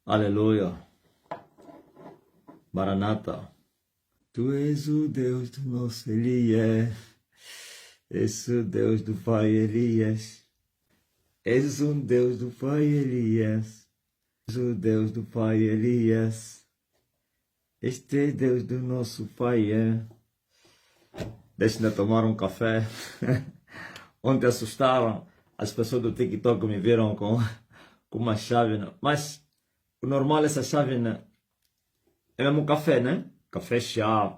Aleluia. Maranata. Tu és o Deus do nosso Elias. És o Deus do Pai Elias. És um Deus do Pai Elias. És o Deus do Pai Elias. Este é Deus do nosso Pai. Deixa-me tomar um café. Ontem assustaram. As pessoas do TikTok me viram com uma chave. Mas o normal é essa chave, né? É mesmo um café, né? Café, chá.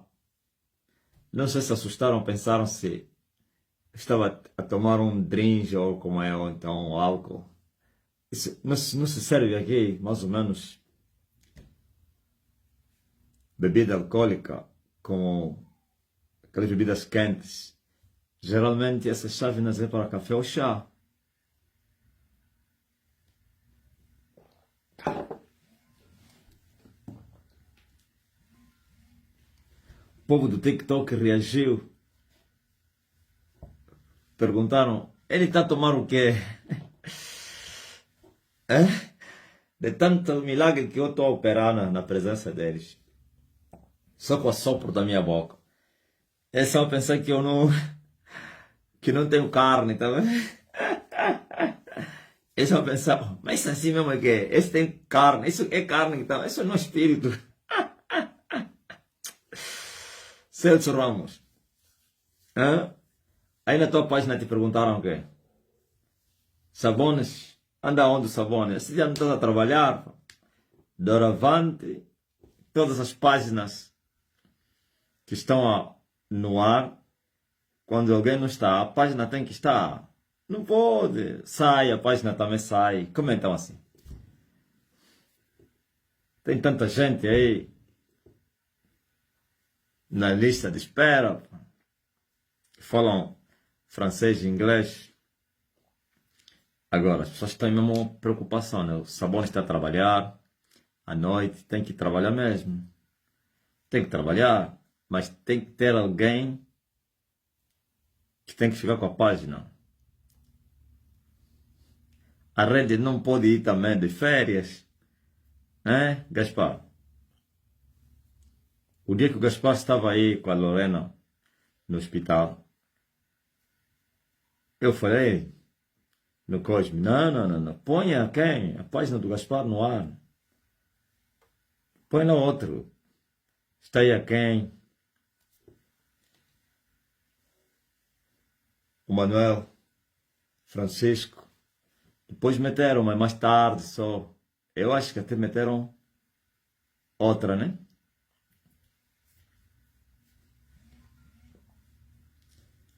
Não sei se assustaram, pensaram se estava a tomar um drink ou como é, ou então um álcool. Isso não se serve aqui, mais ou menos, bebida alcoólica, como aquelas bebidas quentes. Geralmente essa chave não é para café ou chá. O povo do TikTok reagiu. Perguntaram, ele está a tomar o quê? De tanto milagre que eu estou a operar na presença deles. Só com o assopro da minha boca. É só pensar que eu que não tenho carne, tá vendo? É só pensar, mas assim mesmo é que é? Esse tem carne, isso é carne, então, isso não é espírito. Celso Ramos. Aí na tua página te perguntaram o quê? Sabones? Anda onde o Sabones? Você já não está a trabalhar? Doravante, todas as páginas que estão no ar, quando alguém não está, a página tem que estar. Não pode. Sai, a página também sai. Como então assim? Tem tanta gente aí na lista de espera. Falam francês e inglês. Agora, as pessoas têm mesmo preocupação, né? O Sabonis está a trabalhar, à noite, tem que trabalhar mesmo. Tem que trabalhar, mas tem que ter alguém que tem que ficar com a página. A rede não pode ir também de férias, né, Gaspar? O dia que o Gaspar estava aí com a Lorena no hospital, eu falei no Cosme, não, ponha quem? A página do Gaspar no ar. Põe no outro. Está aí a quem? O Manuel, Francisco. Depois meteram, mas mais tarde só. Eu acho que até meteram outra, né?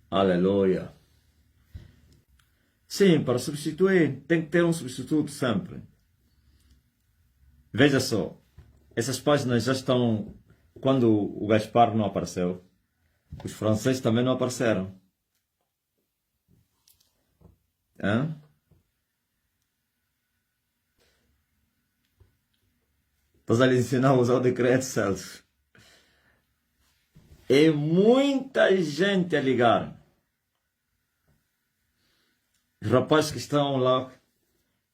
Aleluia. Sim, para substituir, tem que ter um substituto sempre. Veja só, essas páginas já estão. Quando o Gaspar não apareceu, os franceses também não apareceram. Estás a lhe ensinar a usar o decreto, Celso. É muita gente a ligar. Os rapazes que estão lá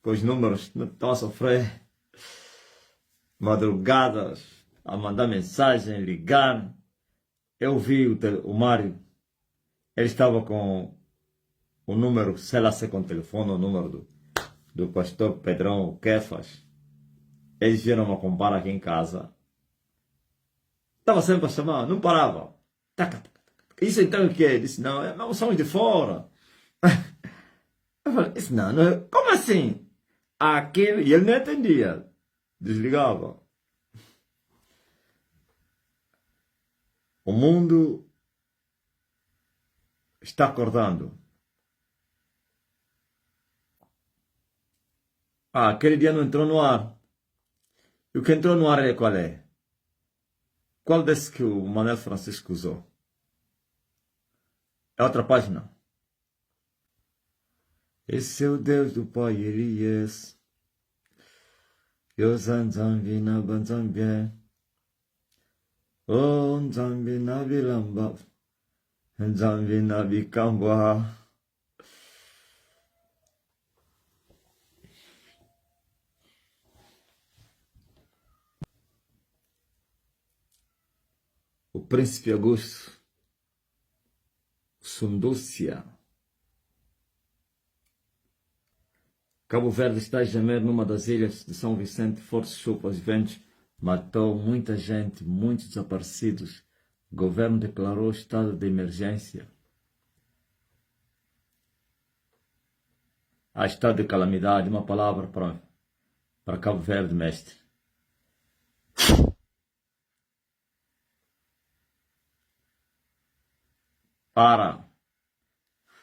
com os números não estão a sofrer madrugadas, a mandar mensagem, ligar. Eu vi o Mário, ele estava com o número, sei lá se é com o telefone, o número do pastor Pedrão Kefas. Eles vieram me comprar aqui em casa. Estava sempre a chamar, não parava. Isso então o que é? Disse, não somos de fora. Eu falei, isso não, como assim? Aquele, e ele não entendia. Desligava. O mundo está acordando. Aquele dia não entrou no ar. E o que entrou no ar é qual é? Qual desse que o Manuel Francisco usou? É outra página. Esse é o Deus do Pai Elias. Yo Zanzambi na Banzambia. Oh, Nzambi na Bilamba. Nzambi na Bikamba. o príncipe Augusto, Sundúcia. Cabo Verde está a gemer numa das ilhas de São Vicente, forte chuva aos ventos, matou muita gente, muitos desaparecidos. O governo declarou estado de emergência. Há estado de calamidade, uma palavra para Cabo Verde, mestre. Para,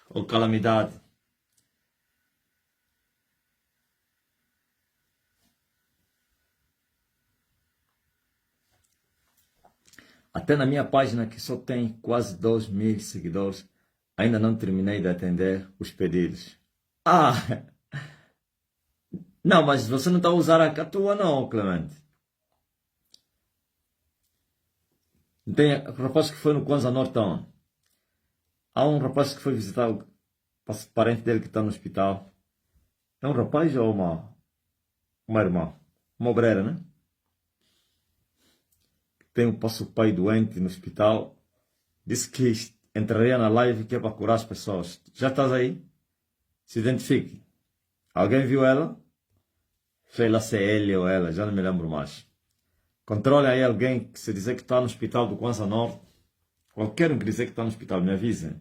ou calamidade. Até na minha página, que só tem quase 2.000 seguidores, ainda não terminei de atender os pedidos. Ah, não, mas você não está a usar a tua não, Clemente. Tem o rapaz que foi no Kwanza Norton. Há um rapaz que foi visitar o parente dele que está no hospital. É um rapaz ou uma irmã? Uma obreira, né? Tem um pai doente no hospital. Disse que entraria na live que é para curar as pessoas. Já estás aí? Se identifique. Alguém viu ela? Sei lá se é ele ou ela, já não me lembro mais. Controle aí alguém que se dizer que está no hospital do Kwanza Norte. Qualquer um que dizer que está no hospital, me avisem.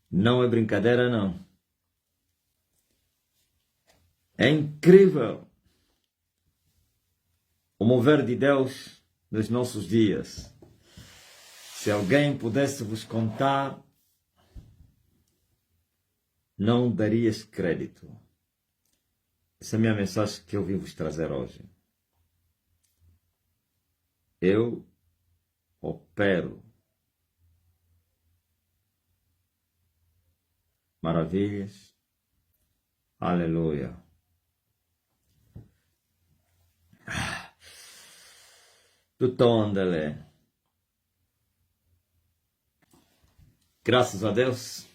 Não é brincadeira, não. É incrível o mover de Deus nos nossos dias. Se alguém pudesse vos contar, não darias crédito. Essa é a minha mensagem que eu vim vos trazer hoje. Eu opero maravilhas. Aleluia. Tutto ondele. Graças a Deus.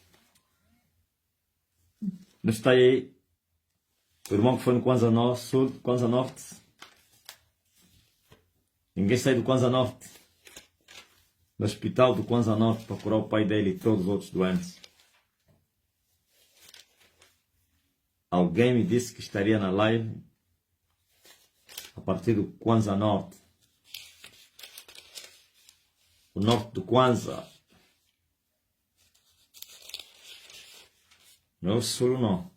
Não está aí o irmão que foi no Kwanza Norte, sul, Kwanza Norte. Ninguém sai do Kwanza Norte. No hospital do Kwanza Norte para curar o pai dele e todos os outros doentes. Alguém me disse que estaria na live a partir do Kwanza Norte. O norte do Kwanza. Não é o sul, não.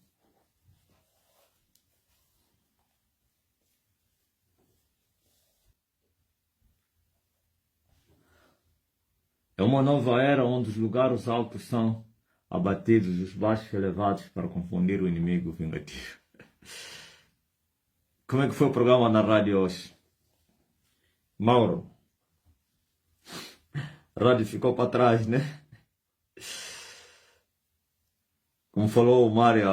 É uma nova era onde os lugares altos são abatidos e os baixos elevados para confundir o inimigo vingativo. Como é que foi o programa na rádio hoje? Mauro. A rádio ficou para trás, né? Como falou o Mário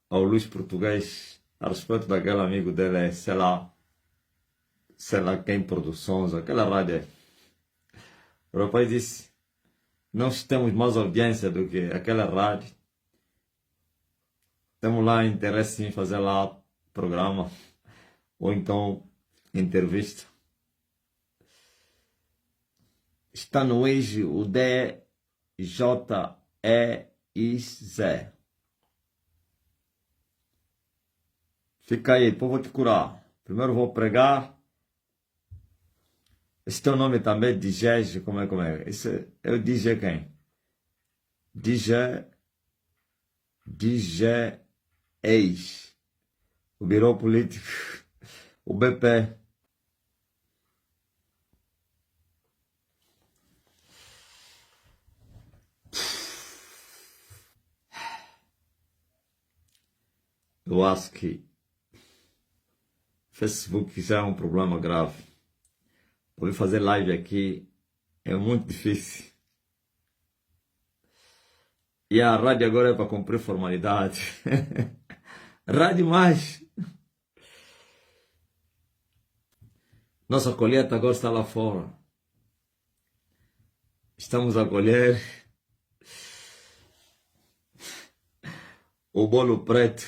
ao Luís Português, a respeito daquele amigo dele, sei lá quem produções, aquela rádio. O rapaz disse, nós temos mais audiência do que aquela rádio. Temos lá interesse em fazer lá programa, ou então entrevista. Está no Ige o DJEIZ. Fica aí, depois vou te curar. Primeiro vou pregar. Esse teu nome também, DJ, como é? Esse é o DJ quem? DJ Ex. O Biro Político. O BP. Eu acho que Facebook já é um problema grave. Poder fazer live aqui é muito difícil. E a rádio agora é para cumprir formalidade. Rádio mais. Nossa colheita agora está lá fora. Estamos a colher. o bolo preto.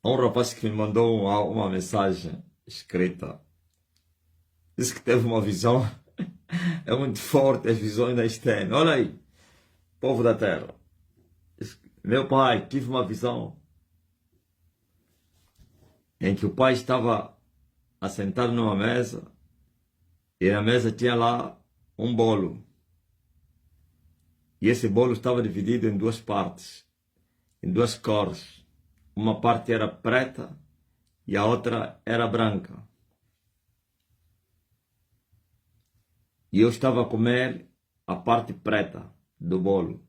Há um rapaz que me mandou uma mensagem escrita. Disse que teve uma visão. É muito forte as visões da Estênia. Olha aí, povo da terra. Meu pai, tive uma visão em que o pai estava assentado numa mesa e na mesa tinha lá um bolo. E esse bolo estava dividido em duas partes, em duas cores. Uma parte era preta e a outra era branca. E eu estava a comer a parte preta do bolo.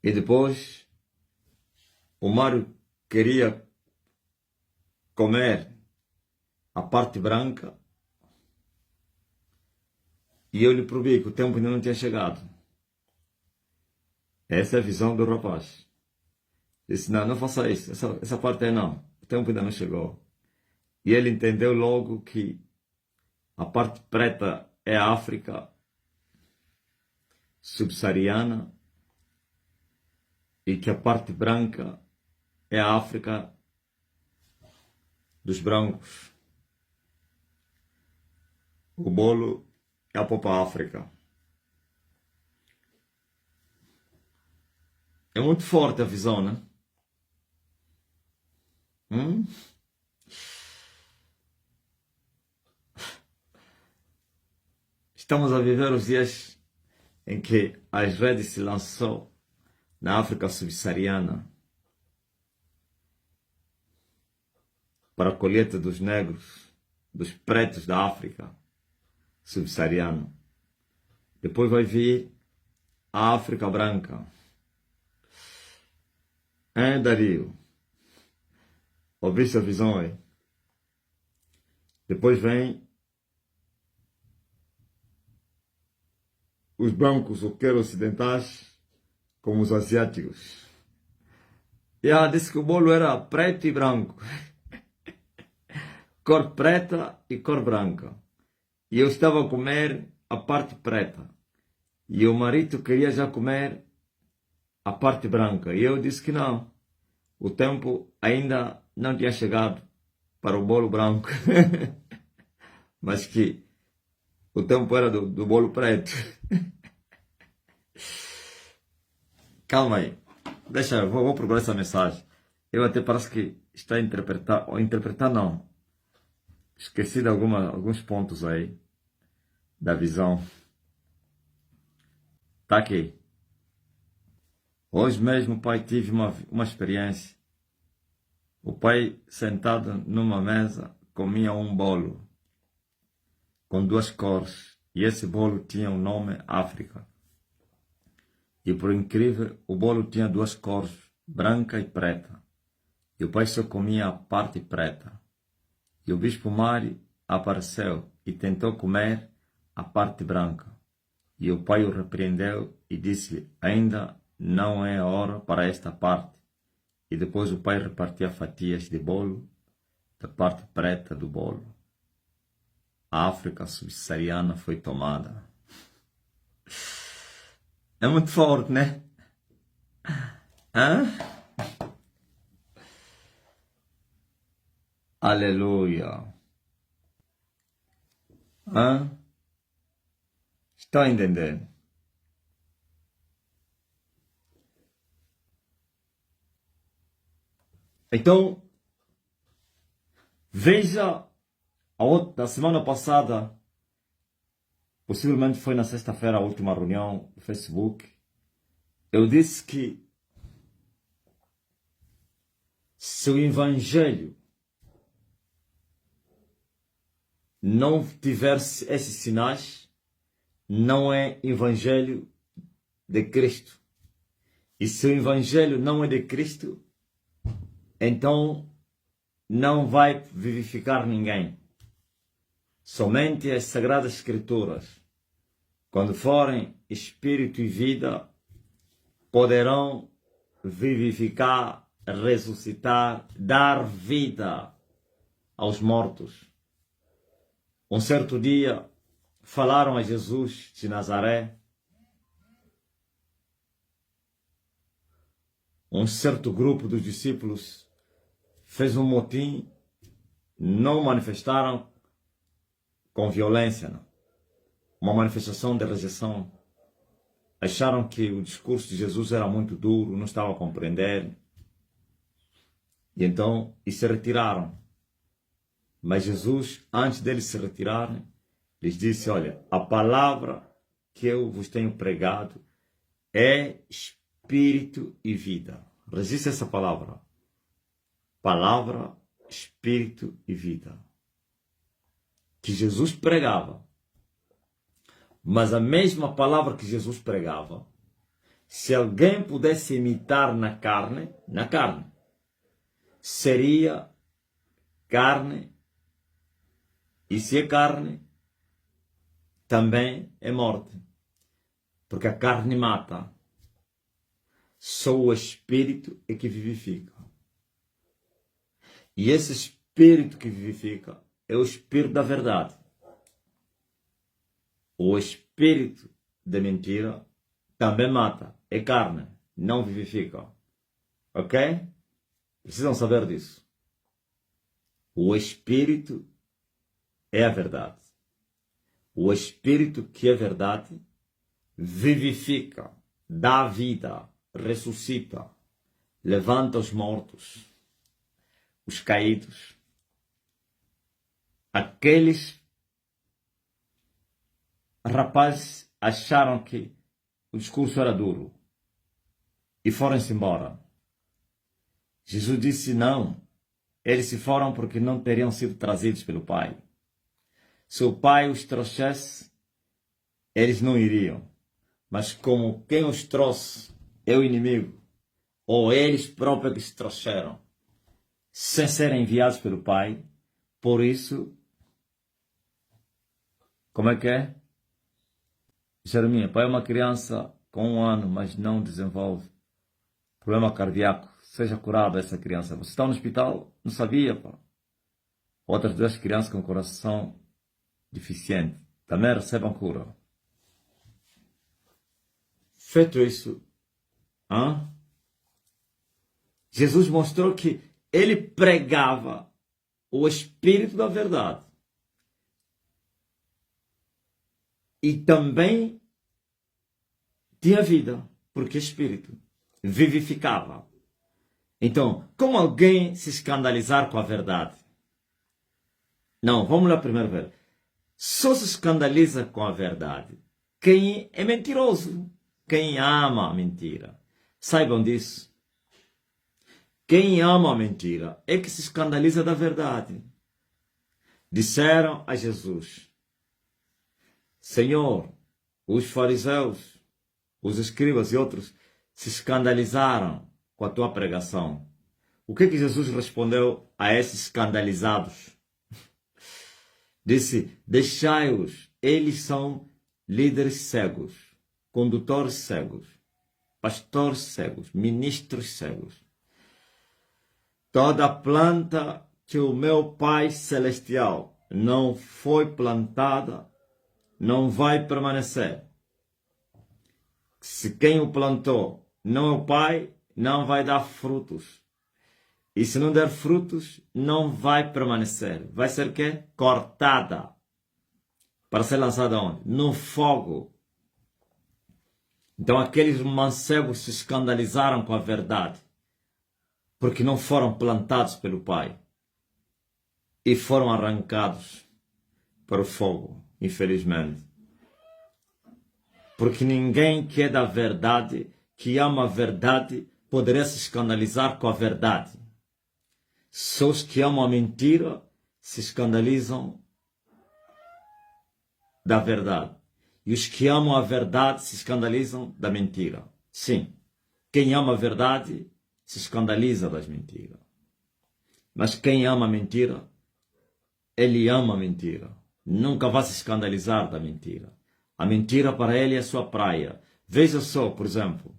E depois o Mário queria comer a parte branca e eu lhe provi que o tempo ainda não tinha chegado. Essa é a visão do rapaz. Disse, não, não faça isso, essa parte aí não, o tempo ainda não chegou. E ele entendeu logo que a parte preta é a África subsaariana e que a parte branca é a África dos brancos. O bolo é a Popa África. É muito forte a visão, né? Estamos a viver os dias em que as redes se lançou na África subsaariana para a colheita dos negros, dos pretos da África subsaariana. Depois vai vir a África branca. Dario? Ouviste a visão aí? Depois vem os brancos, ou quer ocidentais, como os asiáticos. E ela disse que o bolo era preto e branco. Cor preta e cor branca. E eu estava a comer a parte preta. E o marido queria já comer a parte branca. E eu disse que não. O tempo ainda não tinha chegado para o bolo branco. Mas que o tempo era do bolo preto. Calma aí. Deixa eu, vou procurar essa mensagem. Eu até parece que está a interpretar, ou interpretar não. Esqueci de alguns pontos aí da visão. Tá aqui. Hoje mesmo, pai, tive uma experiência. O pai, sentado numa mesa, comia um bolo com duas cores. E esse bolo tinha o nome África. E por incrível, o bolo tinha duas cores, branca e preta. E o pai só comia a parte preta. E o bispo Mário apareceu e tentou comer a parte branca. E o pai o repreendeu e disse-lhe, ainda não é a hora para esta parte. E depois o pai repartia fatias de bolo da parte preta do bolo. A África subsaariana foi tomada. É muito forte, né? Hã? Aleluia. Hã? Está entendendo? Então, veja, na semana passada, possivelmente foi na sexta-feira a última reunião do Facebook, eu disse que se o Evangelho não tiver esses sinais, não é Evangelho de Cristo. E se o Evangelho não é de Cristo, então não vai vivificar ninguém. Somente as Sagradas Escrituras, quando forem Espírito e vida, poderão vivificar, ressuscitar, dar vida aos mortos. Um certo dia, falaram a Jesus de Nazaré um certo grupo dos discípulos fez um motim, não manifestaram com violência, não. Uma manifestação de rejeição. Acharam que o discurso de Jesus era muito duro, não estavam a compreender. E então, e se retiraram. Mas Jesus, antes deles se retirarem, lhes disse, olha, a palavra que eu vos tenho pregado é espírito e vida. Registre essa palavra. Palavra, espírito e vida. Que Jesus pregava. Mas a mesma palavra que Jesus pregava, se alguém pudesse imitar na carne, seria carne. E se é carne, também é morte. Porque a carne mata. Só o espírito é que vivifica. E esse espírito que vivifica é o espírito da verdade. O espírito da mentira também mata. É carne, não vivifica. Ok? Precisam saber disso. O espírito é a verdade. O espírito que é verdade vivifica, dá vida, ressuscita, levanta os mortos, os caídos, aqueles rapazes acharam que o discurso era duro e foram-se embora. Jesus disse não, eles se foram porque não teriam sido trazidos pelo Pai. Se o Pai os trouxesse, eles não iriam. Mas como quem os trouxe é o inimigo, ou eles próprios que se trouxeram, sem serem enviados pelo Pai, por isso, como é que é? Jeremias, pai é uma criança com 1 ano, mas não desenvolve problema cardíaco. Seja curada essa criança. Você está no hospital? Não sabia, pá. Outras 2 crianças com coração deficiente também recebam cura. Feito isso, Jesus mostrou que ele pregava o espírito da verdade. E também tinha vida, porque espírito vivificava. Então, como alguém se escandalizar com a verdade? Não, vamos lá primeiro ver. Só se escandaliza com a verdade quem é mentiroso, quem ama a mentira. Saibam disso. Quem ama a mentira é que se escandaliza da verdade. Disseram a Jesus, Senhor, os fariseus, os escribas e outros se escandalizaram com a tua pregação. O que Jesus respondeu a esses escandalizados? Disse, deixai-os, eles são líderes cegos, condutores cegos, pastores cegos, ministros cegos. Toda planta que o meu Pai Celestial não foi plantada, não vai permanecer. Se quem o plantou não é o Pai, não vai dar frutos. E se não der frutos, não vai permanecer. Vai ser o quê? Cortada. Para ser lançada onde? No fogo. Então aqueles mancebos se escandalizaram com a verdade. Porque não foram plantados pelo Pai. E foram arrancados para o fogo, infelizmente. Porque ninguém que é da verdade, que ama a verdade, poderia se escandalizar com a verdade. Só os que amam a mentira se escandalizam da verdade. E os que amam a verdade se escandalizam da mentira. Sim, quem ama a verdade se escandaliza das mentiras. Mas quem ama a mentira, ele ama a mentira. Nunca vai se escandalizar da mentira. A mentira para ele é a sua praia. Veja só, por exemplo,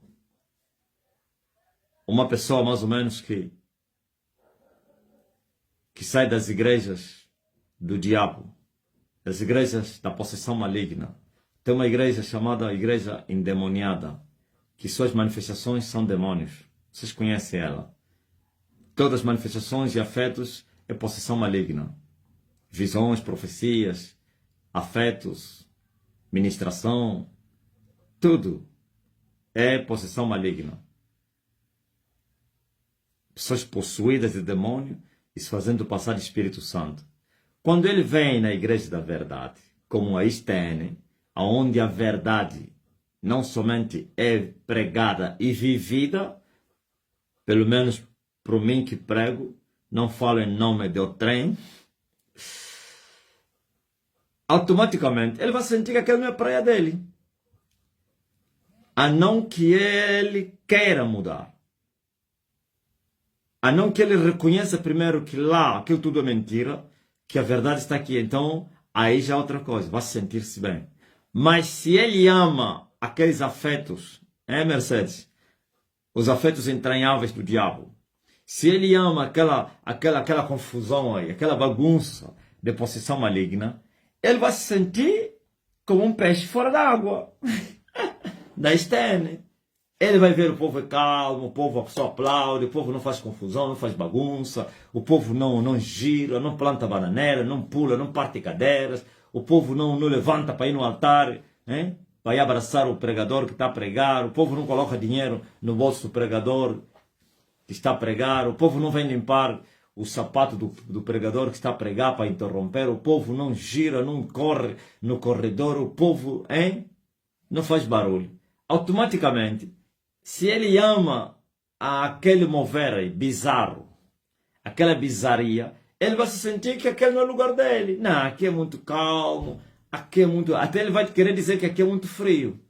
uma pessoa mais ou menos que sai das igrejas do diabo, das igrejas da possessão maligna. Tem uma igreja chamada Igreja Endemoniada, que suas manifestações são demônios. Vocês conhecem ela. Todas as manifestações e afetos é possessão maligna. Visões, profecias, afetos, ministração, tudo é possessão maligna. Pessoas possuídas de demônio e se fazendo passar de Espírito Santo. Quando ele vem na igreja da verdade, como a Estene, onde a verdade não somente é pregada e vivida, pelo menos para mim que prego, não falo em nome de outrem, automaticamente ele vai sentir que aquilo não é praia dele. A não que ele queira mudar. A não que ele reconheça primeiro que lá aquilo tudo é mentira, que a verdade está aqui. Então, aí já é outra coisa, vai sentir-se bem. Mas se ele ama aqueles afetos, Mercedes? Os afetos entranháveis do diabo. Se ele ama aquela confusão aí, aquela bagunça de possessão maligna, ele vai se sentir como um peixe fora d'água. Da Estene. Ele vai ver o povo é calmo, o povo só aplaude, o povo não faz confusão, não faz bagunça, o povo não gira, não planta bananeira, não pula, não parte cadeiras, o povo não levanta para ir no altar, para ir abraçar o pregador que está a pregar, o povo não coloca dinheiro no bolso do pregador que está a pregar, o povo não vem limpar o sapato do pregador que está a pregar para interromper, o povo não gira, não corre no corredor, o povo não faz barulho. Automaticamente, se ele ama aquele mover aí, bizarro, aquela bizarria, ele vai se sentir que aquele não é o lugar dele. Não, aqui é muito calmo, aqui é muito... Até ele vai querer dizer que aqui é muito frio.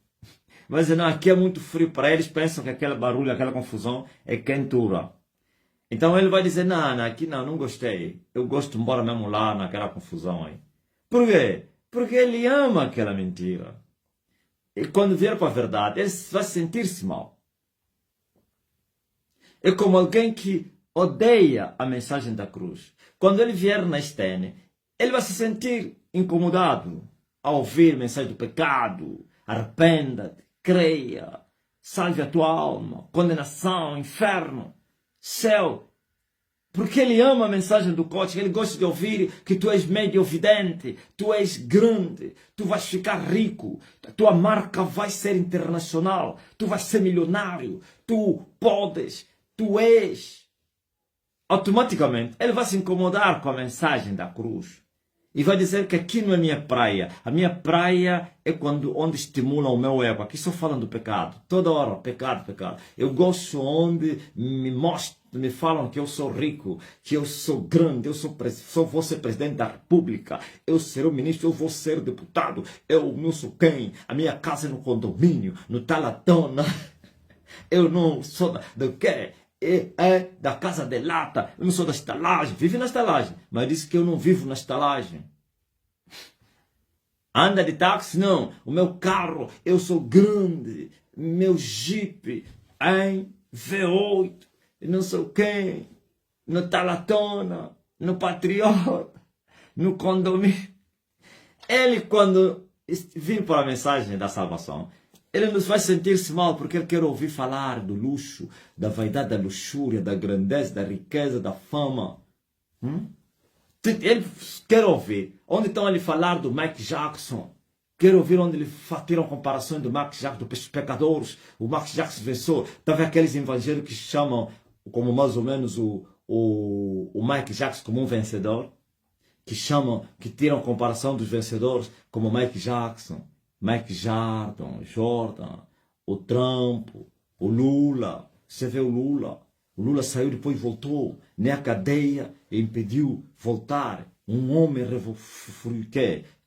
Vai dizer, não, aqui é muito frio. Para eles pensam que aquele barulho, aquela confusão é quentura. Então ele vai dizer, não, aqui não gostei. Eu gosto de embora mesmo lá naquela confusão aí. Por quê? Porque ele ama aquela mentira. E quando vier para a verdade, ele vai sentir-se mal. É como alguém que odeia a mensagem da cruz. Quando ele vier na Estene, ele vai se sentir incomodado ao ouvir a mensagem do pecado. Arrependa-te, creia, salve a tua alma, condenação, inferno, céu. Porque ele ama a mensagem do coach, ele gosta de ouvir que tu és meio vidente, tu és grande, tu vais ficar rico, tua marca vai ser internacional, tu vais ser milionário, tu podes, tu és. Automaticamente, ele vai se incomodar com a mensagem da cruz. E vai dizer que aqui não é minha praia. A minha praia é onde estimulam o meu ego. Aqui só falam do pecado. Toda hora, pecado, pecado. Eu gosto onde me falam que eu sou rico, que eu sou grande, eu vou ser presidente da república, eu serei ministro, eu vou ser deputado, eu não sou quem, a minha casa é no condomínio, no Talatona, eu não sou do quê? É da casa de lata, eu não sou da estalagem, vive na estalagem, mas disse que eu não vivo na estalagem. Anda de táxi? Não, o meu carro, eu sou grande, meu Jeep, V8, não sei quem, no Talatona, no Patriota, no condomínio. Ele, quando vir para a mensagem da salvação, ele nos vai sentir-se mal porque ele quer ouvir falar do luxo, da vaidade, da luxúria, da grandeza, da riqueza, da fama. Ele quer ouvir. Onde estão ele falar do Mike Jackson? Quer ouvir onde ele tiram comparações do Mike Jackson, dos pecadores. O Mike Jackson venceu. Talvez aqueles evangélicos que chamam como mais ou menos o Mike Jackson como um vencedor. Que tiram comparação dos vencedores como Mike Jackson. Mike Jordan, o Trump, o Lula. Você vê o Lula saiu depois voltou. Nem a cadeia impediu voltar. Um homem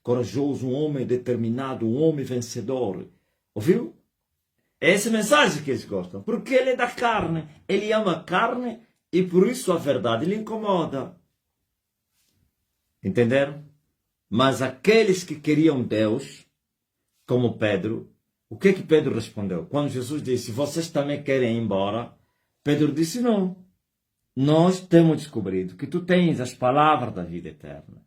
corajoso, um homem determinado, um homem vencedor. Ouviu? É essa mensagem que eles gostam. Porque ele é da carne. Ele ama a carne e por isso a verdade lhe incomoda. Entenderam? Mas aqueles que queriam Deus, como Pedro, o que Pedro respondeu? Quando Jesus disse, vocês também querem ir embora? Pedro disse, não. Nós temos descobrido que tu tens as palavras da vida eterna.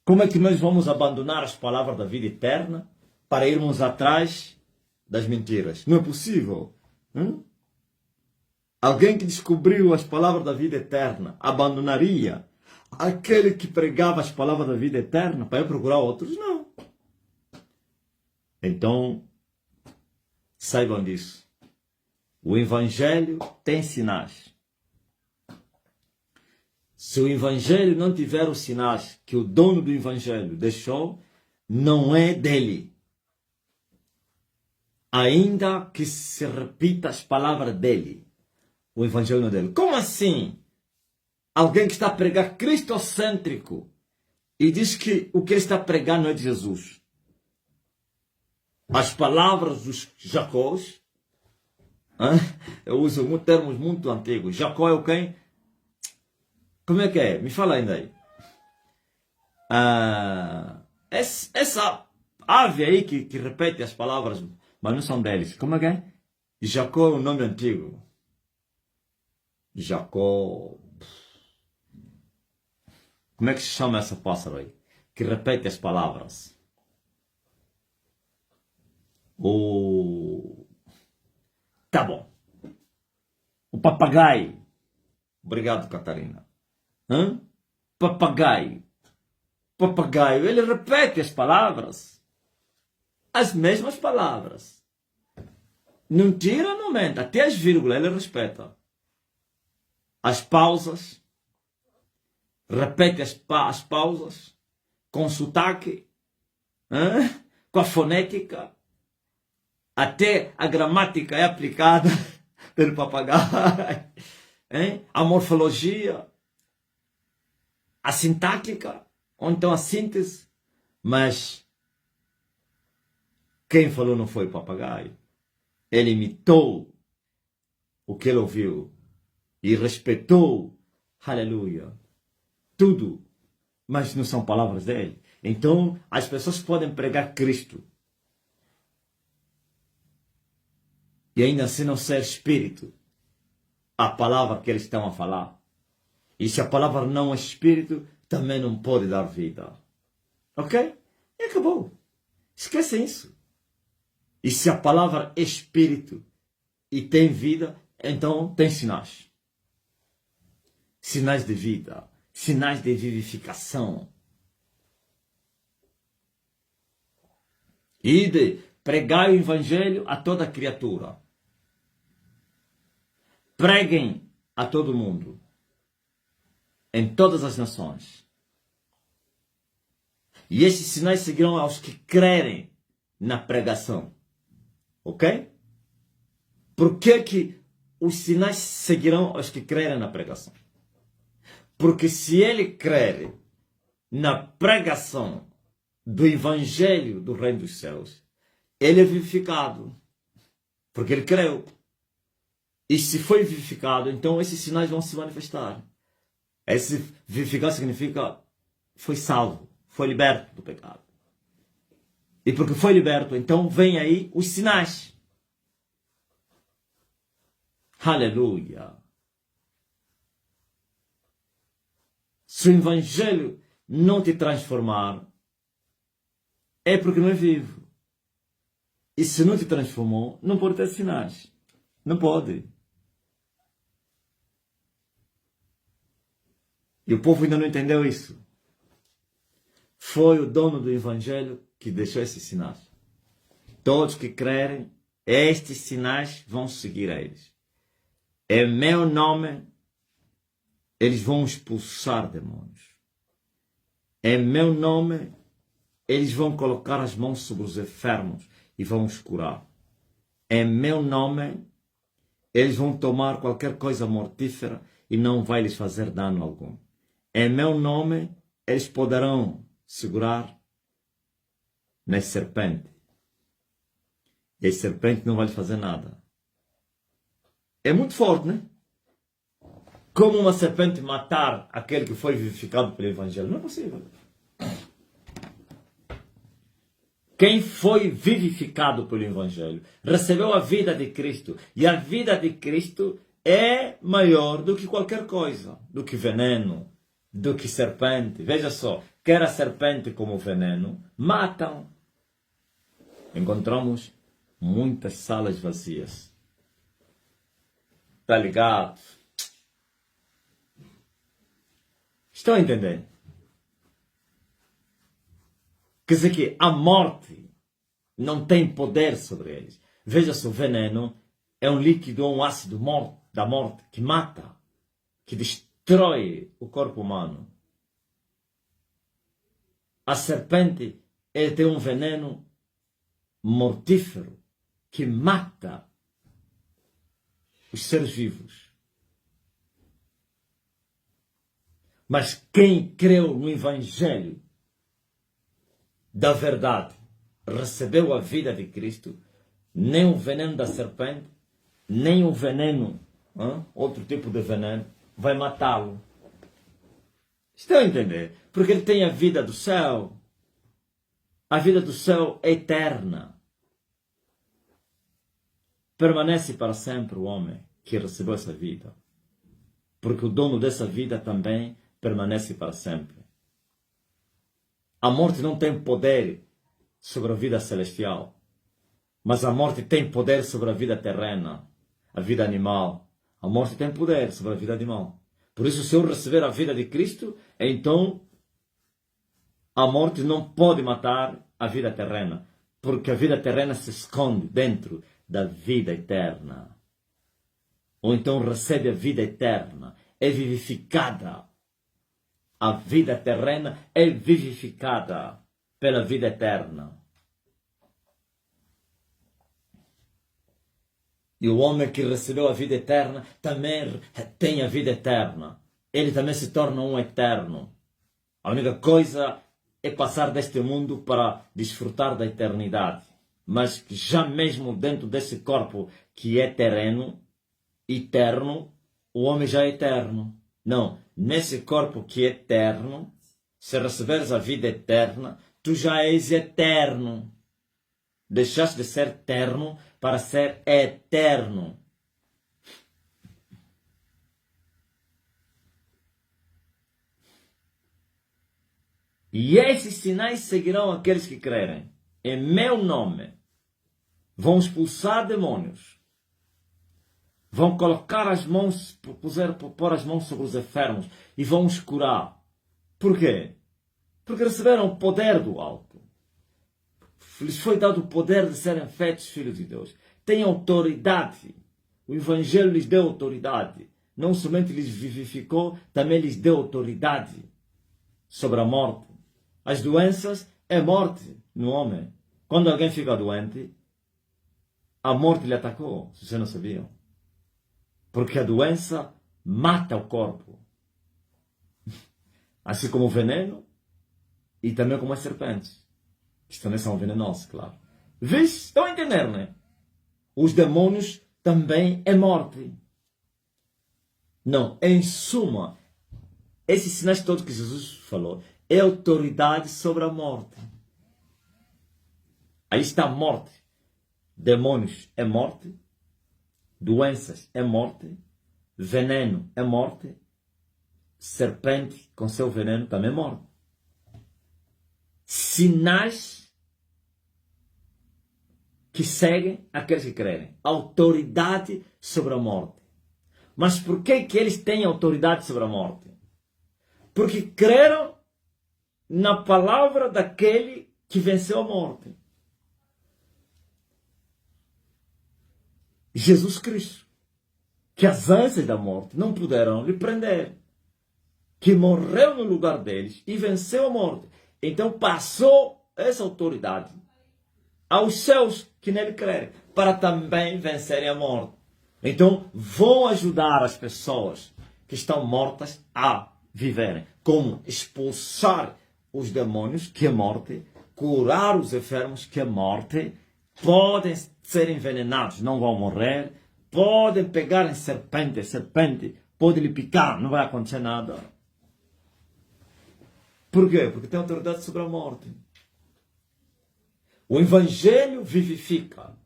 Como é que nós vamos abandonar as palavras da vida eterna para irmos atrás das mentiras? Não é possível. Alguém que descobriu as palavras da vida eterna abandonaria aquele que pregava as palavras da vida eterna para ir procurar outros? Não. Então, saibam disso. O Evangelho tem sinais. Se o Evangelho não tiver os sinais que o dono do Evangelho deixou, não é dele. Ainda que se repita as palavras dele, o Evangelho não é dele. Como assim? Alguém que está a pregar cristocêntrico e diz que o que ele está a pregar não é de Jesus. As palavras dos Jacós, eu uso termos muito antigos. Jacó é o quem? Como é que é? Me fala ainda aí. Essa ave aí que repete as palavras, mas não são deles. Como é que é? Jacó é um nome antigo. Jacó. Como é que se chama essa pássaro aí? Que repete as palavras. Tá bom. O papagaio. Obrigado, Catarina. Papagaio. Papagaio, ele repete as palavras. As mesmas palavras. Não tira, não aumenta. Até as vírgulas ele respeita. As pausas. Repete as pausas. Com sotaque. Com a fonética. Até a gramática é aplicada pelo papagaio. A morfologia. A sintática. Ou então a síntese. Mas quem falou não foi o papagaio. Ele imitou o que ele ouviu. E respeitou. Aleluia. Tudo. Mas não são palavras dele. Então as pessoas podem pregar Cristo. E ainda assim não ser espírito. A palavra que eles estão a falar. E se a palavra não é espírito, também não pode dar vida. Ok? E acabou. Esquecem isso. E se a palavra é espírito e tem vida, então tem sinais. Sinais de vida. Sinais de vivificação. E de pregar o Evangelho a toda criatura. Preguem a todo mundo. Em todas as nações. E esses sinais seguirão aos que crerem na pregação. Ok? Por que os sinais seguirão aos que crerem na pregação? Porque se ele crer na pregação do Evangelho do Reino dos Céus, ele é vivificado. Porque ele creu. E se foi vivificado, então esses sinais vão se manifestar. Esse vivificar significa foi salvo, foi liberto do pecado. E porque foi liberto, então vem aí os sinais. Aleluia. Se o Evangelho não te transformar, é porque não é vivo. E se não te transformou, não pode ter sinais. Não pode. E o povo ainda não entendeu isso. Foi o dono do Evangelho que deixou esses sinais. Todos que crerem, estes sinais vão seguir a eles. Em meu nome, eles vão expulsar demônios. Em meu nome, eles vão colocar as mãos sobre os enfermos e vão os curar. Em meu nome, eles vão tomar qualquer coisa mortífera e não vai lhes fazer dano algum. Em meu nome, eles poderão segurar nas serpentes. E a serpente não vai lhes fazer nada. É muito forte, né? Como uma serpente matar aquele que foi vivificado pelo Evangelho? Não é possível. Quem foi vivificado pelo Evangelho recebeu a vida de Cristo. E a vida de Cristo é maior do que qualquer coisa. Do que veneno, do que serpente. Veja só, quer a serpente como o veneno, matam. Encontramos muitas salas vazias. Tá ligado? Estão a entender? Quer dizer que a morte não tem poder sobre eles. Veja-se, o veneno é um líquido, um ácido da morte que mata, que destrói o corpo humano. A serpente tem um veneno mortífero que mata os seres vivos. Mas quem creu no Evangelho da verdade, recebeu a vida de Cristo, nem o veneno da serpente, nem o veneno, outro tipo de veneno, vai matá-lo. Estão a entender? Porque ele tem a vida do céu. A vida do céu é eterna. Permanece para sempre o homem que recebeu essa vida. Porque o dono dessa vida também permanece para sempre. A morte não tem poder sobre a vida celestial. Mas a morte tem poder sobre a vida terrena, a vida animal. A morte tem poder sobre a vida animal. Por isso, se eu receber a vida de Cristo, então a morte não pode matar a vida terrena. Porque a vida terrena se esconde dentro da vida eterna. Ou então recebe a vida eterna. É vivificada. A vida terrena é vivificada pela vida eterna. E o homem que recebeu a vida eterna também tem a vida eterna. Ele também se torna um eterno. A única coisa é passar deste mundo para desfrutar da eternidade. Mas já mesmo dentro desse corpo que é terreno, eterno, o homem já é eterno. Não, nesse corpo que é eterno, se receberes a vida eterna, tu já és eterno. Deixaste de ser terno para ser eterno. E esses sinais seguirão aqueles que crerem. Em meu nome vão expulsar demônios. Vão colocar as mãos, pôr as mãos sobre os enfermos e vão os curar. Por quê? Porque receberam o poder do alto. Lhes foi dado o poder de serem feitos filhos de Deus. Têm autoridade. O Evangelho lhes deu autoridade. Não somente lhes vivificou, também lhes deu autoridade sobre a morte. As doenças é morte no homem. Quando alguém fica doente, a morte lhe atacou, se vocês não sabiam. Porque a doença mata o corpo. Assim como o veneno e também como as serpentes. Que também são venenosas, claro. Vês? Estão a entender, né? Os demônios também é morte. Não, em suma, esses sinais todos que Jesus falou é autoridade sobre a morte. Aí está a morte. Demônios é morte. Doenças é morte. Veneno é morte. Serpente com seu veneno também é morte. Sinais que seguem aqueles que crerem. Autoridade sobre a morte. Mas por que eles têm autoridade sobre a morte? Porque creram na palavra daquele que venceu a morte. Jesus Cristo. Que as ânsias da morte não puderam lhe prender. Que morreu no lugar deles e venceu a morte. Então passou essa autoridade aos seus que nele crerem, para também vencerem a morte. Então vão ajudar as pessoas que estão mortas a viverem. Como expulsar os demônios, que é morte, curar os enfermos, que é morte, podem ser envenenados, não vão morrer, podem pegar em serpente pode lhe picar, não vai acontecer nada. Por quê? Porque tem autoridade sobre a morte. O Evangelho vivifica.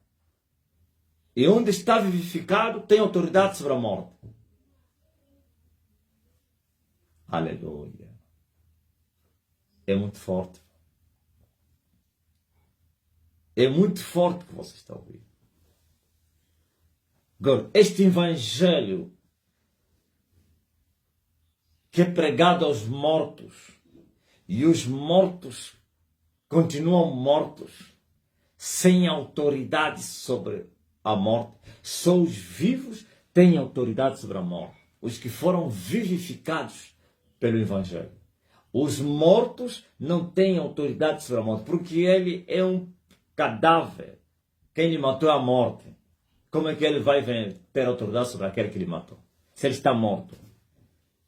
E onde está vivificado, tem autoridade sobre a morte. Aleluia. É muito forte. É muito forte que você está ouvindo. Agora, este evangelho que é pregado aos mortos, e os mortos continuam mortos, sem autoridade sobre a morte. Só os vivos têm autoridade sobre a morte. Os que foram vivificados pelo evangelho. Os mortos não têm autoridade sobre a morte, porque ele é um cadáver. Quem lhe matou é a morte. Como é que ele vai ter autoridade sobre aquele que lhe matou? Se ele está morto.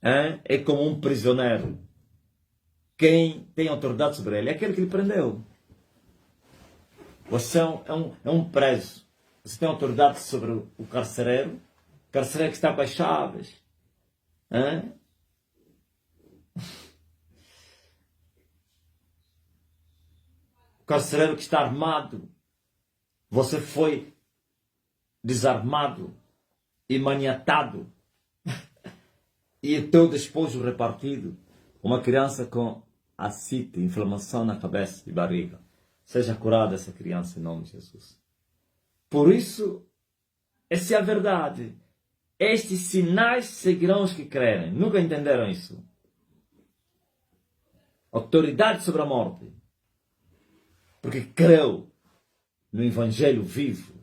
É como um prisioneiro. Quem tem autoridade sobre ele é aquele que lhe prendeu. Você é um preso. Você tem autoridade sobre o carcereiro. O carcereiro que está com as chaves. O carcereiro que está armado. Você foi desarmado e maniatado. E o teu despojo repartido. Uma criança com ascite, inflamação na cabeça e barriga. Seja curada essa criança em nome de Jesus. Por isso, essa é a verdade. Estes sinais seguirão os que crerem. Nunca entenderam isso? Autoridade sobre a morte. Porque creu no Evangelho vivo,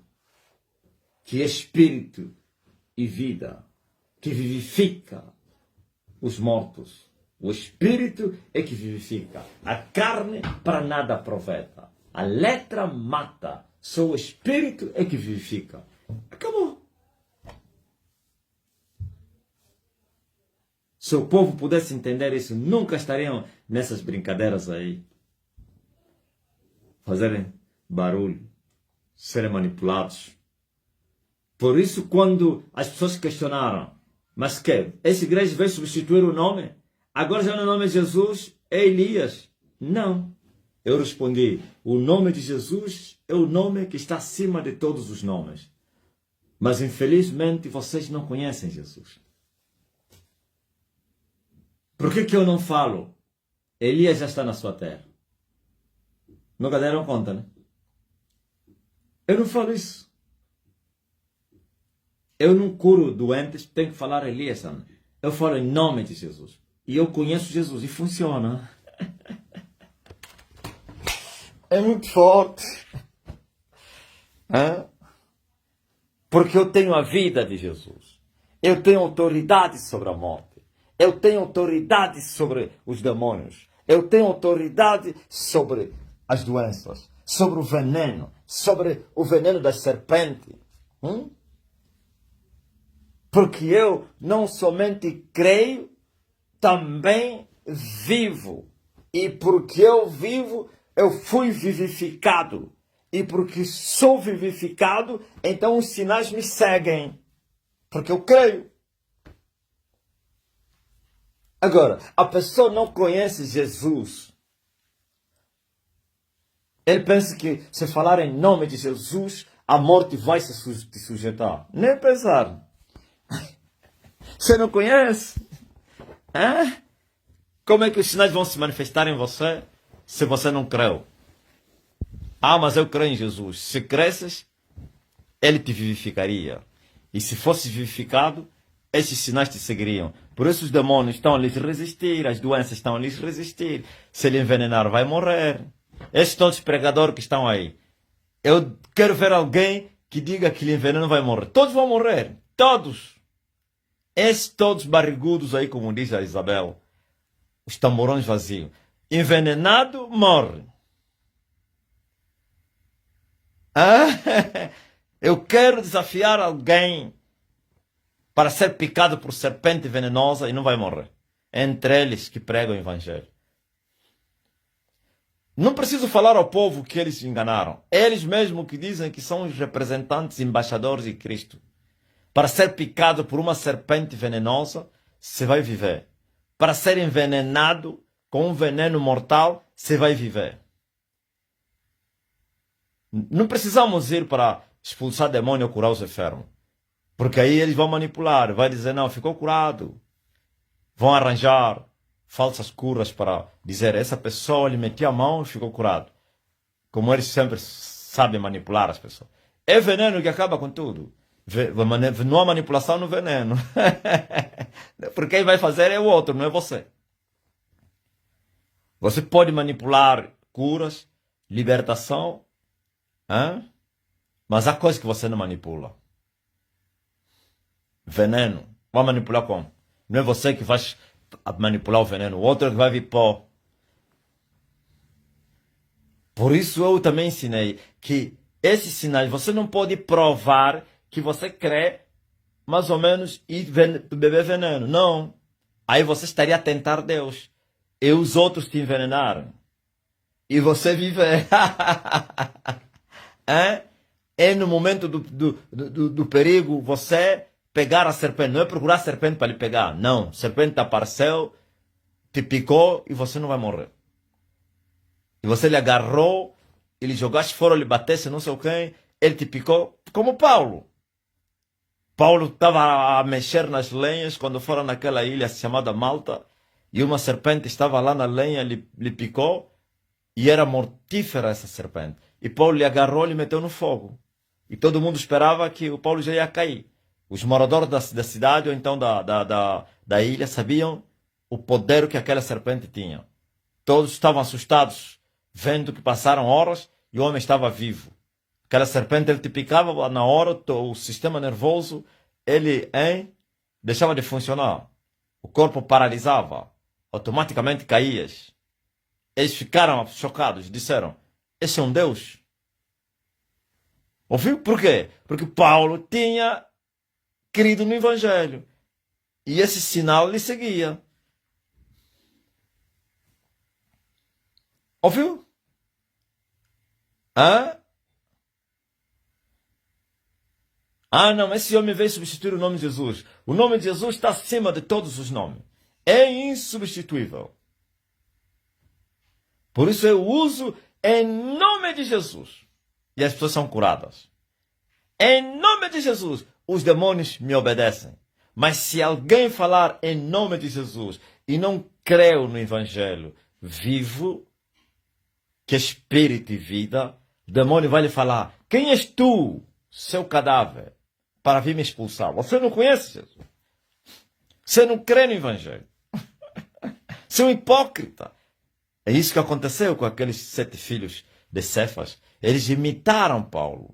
que é espírito e vida, que vivifica os mortos. O espírito é que vivifica. A carne para nada aproveita. A letra mata. Só o espírito é que vivifica. Acabou. Se o povo pudesse entender isso, nunca estariam nessas brincadeiras aí. Fazerem barulho. Serem manipulados. Por isso, quando as pessoas questionaram, mas que essa igreja vai substituir o nome? Agora já no nome de Jesus é Elias. Não. Eu respondi, o nome de Jesus é o nome que está acima de todos os nomes. Mas infelizmente vocês não conhecem Jesus. Por que eu não falo? Elias já está na sua terra. Nunca deram conta, né? Eu não falo isso. Eu não curo doentes, tenho que falar Elias. Eu falo em nome de Jesus. E eu conheço Jesus e funciona. É muito forte. Porque eu tenho a vida de Jesus. Eu tenho autoridade sobre a morte. Eu tenho autoridade sobre os demônios. Eu tenho autoridade sobre as doenças. Sobre o veneno. Sobre o veneno da serpente. Porque eu não somente creio, também vivo. E porque eu vivo, eu fui vivificado. E porque sou vivificado, então os sinais me seguem. Porque eu creio. Agora, a pessoa não conhece Jesus. Ele pensa que se falar em nome de Jesus, a morte vai se sujeitar. Nem pensar. Você não conhece? Como é que os sinais vão se manifestar em você se você não creu? Mas eu creio em Jesus. Se cresces, ele te vivificaria. E se fosse vivificado, esses sinais te seguiriam. Por isso os demônios estão a lhes resistir, as doenças estão a lhes resistir. Se ele envenenar, vai morrer. Esses todos os pregadores que estão aí. Eu quero ver alguém que diga que ele envenena vai morrer. Todos vão morrer. Todos. Esses todos barrigudos aí, como diz a Isabel. Os tamborões vazios. Envenenado, morre. Eu quero desafiar alguém para ser picado por serpente venenosa e não vai morrer. Entre eles que pregam o Evangelho. Não preciso falar ao povo que eles se enganaram. Eles mesmos que dizem que são os representantes, embaixadores de Cristo. Para ser picado por uma serpente venenosa, você vai viver. Para ser envenenado com um veneno mortal, você vai viver. Não precisamos ir para expulsar demônio ou curar os enfermos. Porque aí eles vão manipular, vai dizer, não, ficou curado. Vão arranjar falsas curas para dizer, essa pessoa lhe metia a mão e ficou curado. Como eles sempre sabem manipular as pessoas. É veneno que acaba com tudo. Não há manipulação no veneno. Porque quem vai fazer é o outro, não é você. Você pode manipular curas, libertação, hein? Mas há coisas que você não manipula. Veneno. Vai manipular como? Não é você que vai manipular o veneno, o outro é que vai vir pó. Por isso eu também ensinei que esses sinais você não pode provar que você crê mais ou menos e beber veneno. Não. Aí você estaria a tentar Deus. E os outros te envenenaram. E você viver. É no momento do perigo você pegar a serpente. Não é procurar a serpente para lhe pegar. Não. A serpente apareceu, te picou e você não vai morrer. E você lhe agarrou, ele jogaste fora, ele batesse, não sei quem, ele te picou, como Paulo. Paulo estava a mexer nas lenhas quando foram naquela ilha chamada Malta, e uma serpente estava lá na lenha, lhe picou, e era mortífera essa serpente. E Paulo lhe agarrou e lhe meteu no fogo. E todo mundo esperava que o Paulo já ia cair. Os moradores da cidade, ou então da ilha, sabiam o poder que aquela serpente tinha. Todos estavam assustados, vendo que passaram horas e o homem estava vivo. Aquela serpente, ele te picava na hora, o sistema nervoso, ele deixava de funcionar. O corpo paralisava, automaticamente caías. Eles ficaram chocados, disseram, esse é um Deus? Ouviu? Por quê? Porque Paulo tinha crido no Evangelho. E esse sinal lhe seguia. Ouviu? Não, esse homem veio substituir o nome de Jesus. O nome de Jesus está acima de todos os nomes. É insubstituível. Por isso eu uso em nome de Jesus. E as pessoas são curadas. Em nome de Jesus, os demônios me obedecem. Mas se alguém falar em nome de Jesus e não creu no Evangelho vivo, que é espírito e vida, o demônio vai lhe falar, quem és tu, seu cadáver, para vir me expulsar? Você não conhece Jesus. Você não crê no Evangelho. Você é um hipócrita. É isso que aconteceu com aqueles 7 filhos de Cefas. Eles imitaram Paulo.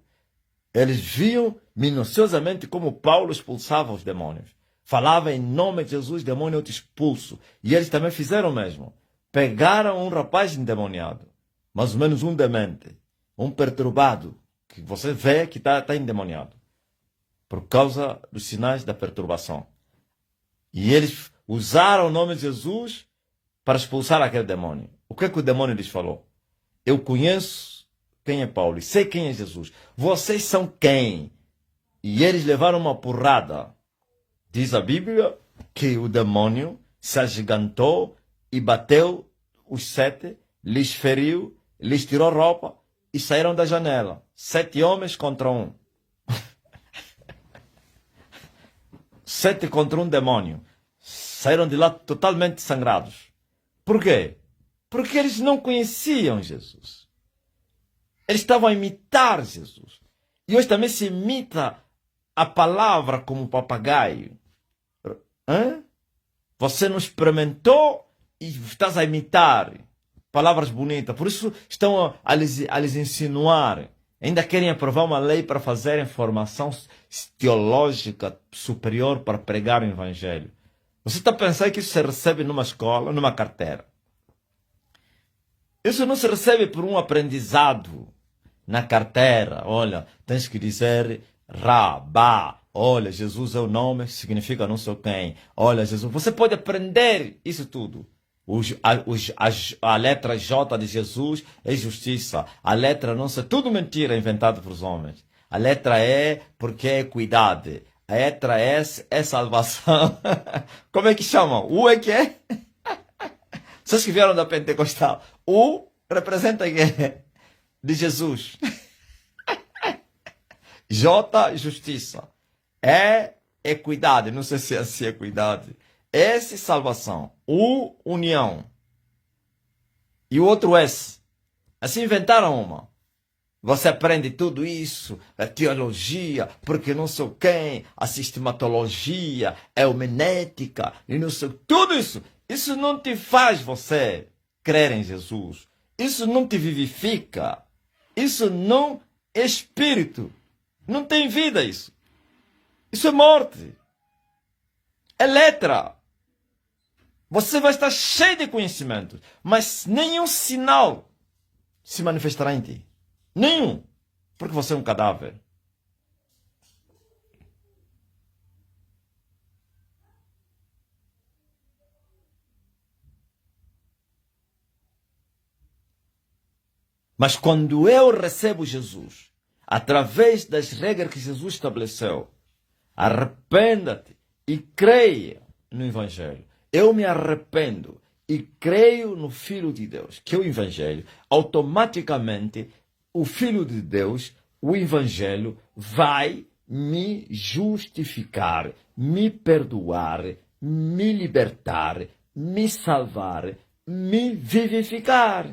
Eles viam minuciosamente como Paulo expulsava os demônios. Falava em nome de Jesus, demônio eu te expulso. E eles também fizeram o mesmo. Pegaram um rapaz endemoniado, mais ou menos um demente, um perturbado, que você vê que está endemoniado, por causa dos sinais da perturbação. E eles usaram o nome de Jesus para expulsar aquele demônio. O que é que o demônio lhes falou? Eu conheço quem é Paulo e sei quem é Jesus. Vocês são quem? E eles levaram uma porrada. Diz a Bíblia que o demônio se agigantou e bateu os 7, lhes feriu, lhes tirou roupa e saíram da janela. 7 homens contra 1. 7 contra um demônio. Saíram de lá totalmente sangrados. Por quê? Porque eles não conheciam Jesus. Eles estavam a imitar Jesus. E hoje também se imita a palavra como papagaio. Você não experimentou e estás a imitar palavras bonitas. Por isso estão a lhes insinuar. Ainda querem aprovar uma lei para fazerem formação teológica superior para pregar o Evangelho. Você está pensando que isso se recebe numa escola, numa carteira. Isso não se recebe por um aprendizado na carteira. Olha, tens que dizer Rabá. Olha, Jesus é o nome, significa não sei quem. Olha, Jesus. Você pode aprender isso tudo. A letra J de Jesus é justiça. A letra não sei, tudo mentira inventado por os homens. A letra E porque é equidade. A letra S é salvação. Como é que chamam? U é que é? Vocês que vieram da Pentecostal. U representa quê? De Jesus. J, justiça. E, equidade. Não sei se é assim, equidade. S, salvação. U, união. E o outro S. Assim inventaram uma. Você aprende tudo isso, a teologia, porque não sei quem, a sistematologia, a homilética, e não sei, tudo isso. Isso não te faz você crer em Jesus. Isso não te vivifica. Isso não é espírito. Não tem vida isso. Isso é morte. É letra. Você vai estar cheio de conhecimentos, mas nenhum sinal se manifestará em ti. Nenhum. Porque você é um cadáver. Mas quando eu recebo Jesus, através das regras que Jesus estabeleceu, arrependa-te e creia no Evangelho. Eu me arrependo e creio no Filho de Deus, que é o Evangelho. Automaticamente, o Filho de Deus, o Evangelho, vai me justificar, me perdoar, me libertar, me salvar, me vivificar.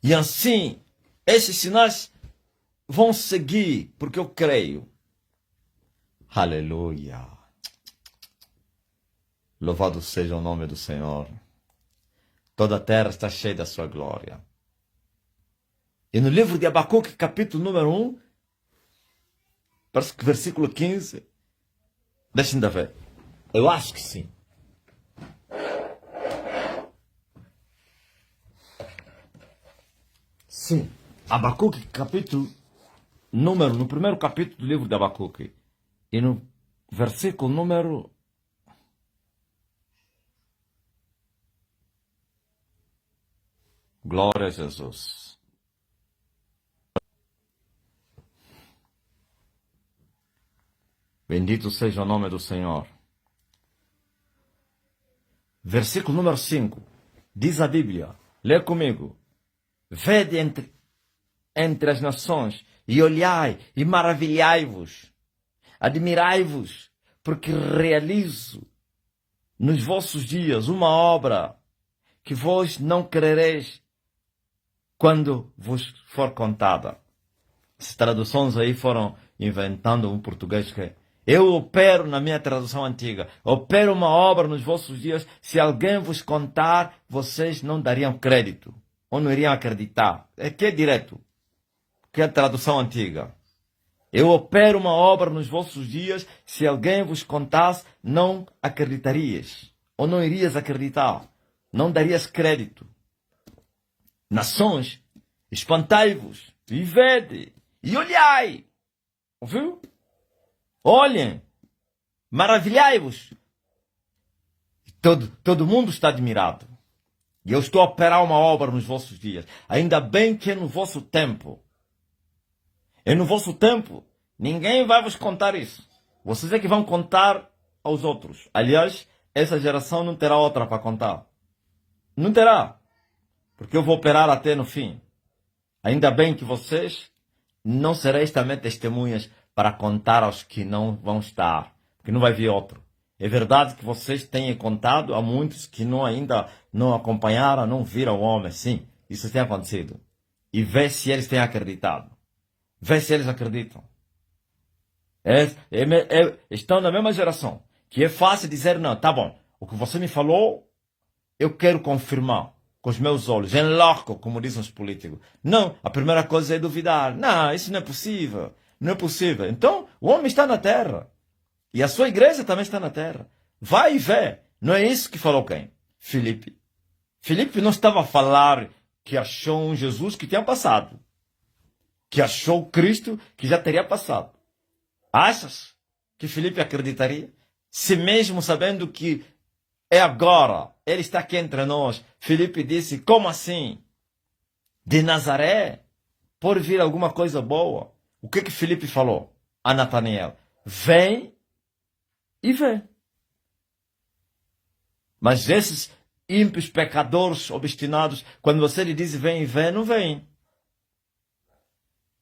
E assim, esses sinais vão seguir, porque eu creio. Aleluia. Louvado seja o nome do Senhor. Toda a terra está cheia da sua glória. E no livro de Abacuque, capítulo número 1, versículo 15, deixa-me ver. Eu acho que sim. Sim. Abacuque, no primeiro capítulo do livro de Abacuque, e no versículo número... Glória a Jesus. Bendito seja o nome do Senhor. Versículo número 5. Diz a Bíblia, lê comigo. Vede entre as nações e olhai e maravilhai-vos. Admirai-vos, porque realizo nos vossos dias uma obra que vós não crereis quando vos for contada. As traduções aí foram inventando um português que eu opero na minha tradução antiga. Opero uma obra nos vossos dias. Se alguém vos contar, vocês não dariam crédito. Ou não iriam acreditar. É que é direto. Que é a tradução antiga. Eu opero uma obra nos vossos dias. Se alguém vos contasse, não acreditarias. Ou não irias acreditar. Não darias crédito. Nações, espantai-vos, e vede, e olhai. Ouviu? Olhem, maravilhai-vos. Todo mundo está admirado. E eu estou a operar uma obra nos vossos dias. Ainda bem que é no vosso tempo. É no vosso tempo. Ninguém vai vos contar isso. Vocês é que vão contar aos outros. Aliás, essa geração não terá outra para contar. Não terá. Porque eu vou operar até no fim. Ainda bem que vocês não sereis também testemunhas para contar aos que não vão estar. Porque não vai vir outro. É verdade que vocês têm contado a muitos que ainda não acompanharam, não viram o homem. Sim, isso tem acontecido. E vê se eles têm acreditado. Vê se eles acreditam. Estão na mesma geração. Que é fácil dizer, não, tá bom. O que você me falou, eu quero confirmar. Com os meus olhos, em loco, como dizem os políticos. Não, a primeira coisa é duvidar. Não, isso não é possível. Não é possível. Então, o homem está na terra. E a sua igreja também está na terra. Vai e vê. Não é isso que falou quem? Filipe. Filipe não estava a falar que achou um Jesus que tinha passado. Que achou Cristo que já teria passado. Achas que Filipe acreditaria? Se mesmo sabendo que é agora, ele está aqui entre nós. Filipe disse, como assim? De Nazaré? Pode vir alguma coisa boa? O que Filipe falou a Natanael? Vem e vê. Mas esses ímpios, pecadores, obstinados, quando você lhe diz vem e vê, não vem.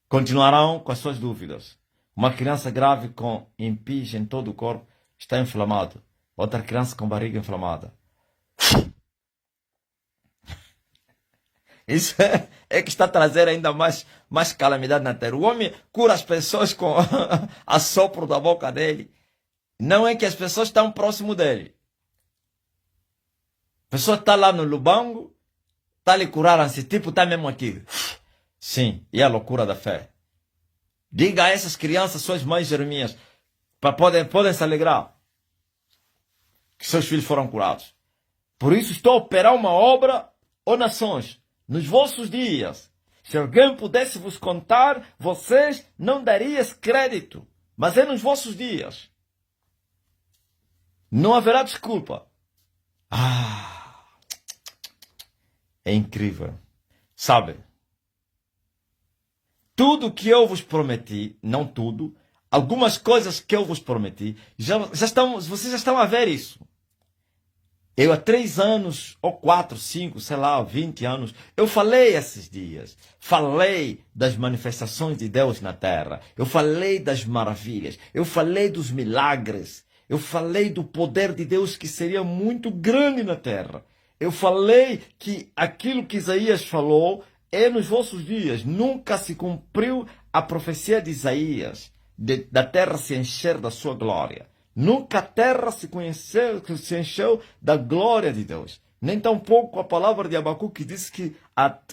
Continuarão com as suas dúvidas. Uma criança grave com impis em todo o corpo está inflamado. Outra criança com barriga inflamada. Isso é que está a trazer ainda mais calamidade na terra. O homem cura as pessoas com assopro da boca dele. Não é que as pessoas estão próximo dele. A pessoa está lá no Lubango, está a lhe curar esse tipo, está mesmo aqui. Sim, e a loucura da fé. Diga a essas crianças, suas mães Jeremias, podem se alegrar que seus filhos foram curados. Por isso estou a operar uma obra, ó nações, nos vossos dias. Se alguém pudesse vos contar, vocês não dariam crédito. Mas é nos vossos dias. Não haverá desculpa. É incrível. Sabe? Tudo que eu vos prometi, não tudo, algumas coisas que eu vos prometi, vocês já estão a ver isso. Eu há 3 anos, ou 4, 5, sei lá, 20 anos, eu falei esses dias. Falei das manifestações de Deus na terra. Eu falei das maravilhas. Eu falei dos milagres. Eu falei do poder de Deus que seria muito grande na terra. Eu falei que aquilo que Isaías falou é nos vossos dias. Nunca se cumpriu a profecia de Isaías, da terra se encher da sua glória. Nunca a terra se encheu da glória de Deus. Nem tampouco a palavra de Abacuque que diz que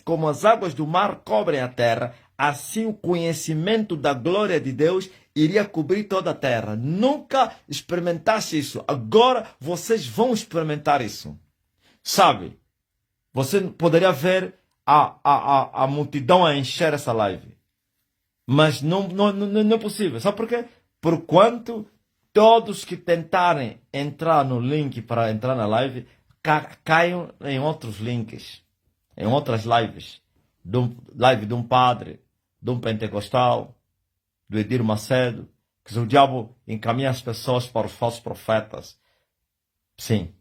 como as águas do mar cobrem a terra, assim o conhecimento da glória de Deus iria cobrir toda a terra. Nunca experimentaste isso. Agora vocês vão experimentar isso. Sabe? Você poderia ver a multidão a encher essa live. Mas não é possível. Sabe por quê? Porquanto todos que tentarem entrar no link para entrar na live caiam em outros links, em outras lives. Live de um padre, de um pentecostal, do Edir Macedo, que o diabo encaminha as pessoas para os falsos profetas. Sim.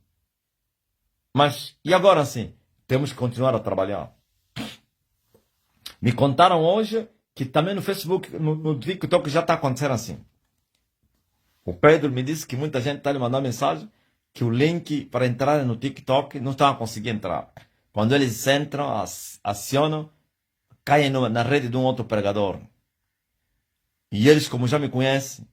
Mas, e agora sim? Temos que continuar a trabalhar. Me contaram hoje que também no Facebook, no TikTok já está acontecendo assim. O Pedro me disse que muita gente está lhe mandando mensagem que o link para entrar no TikTok não estão a conseguir entrar. Quando eles entram, acionam, caem na rede de um outro pregador. E eles, como já me conhecem,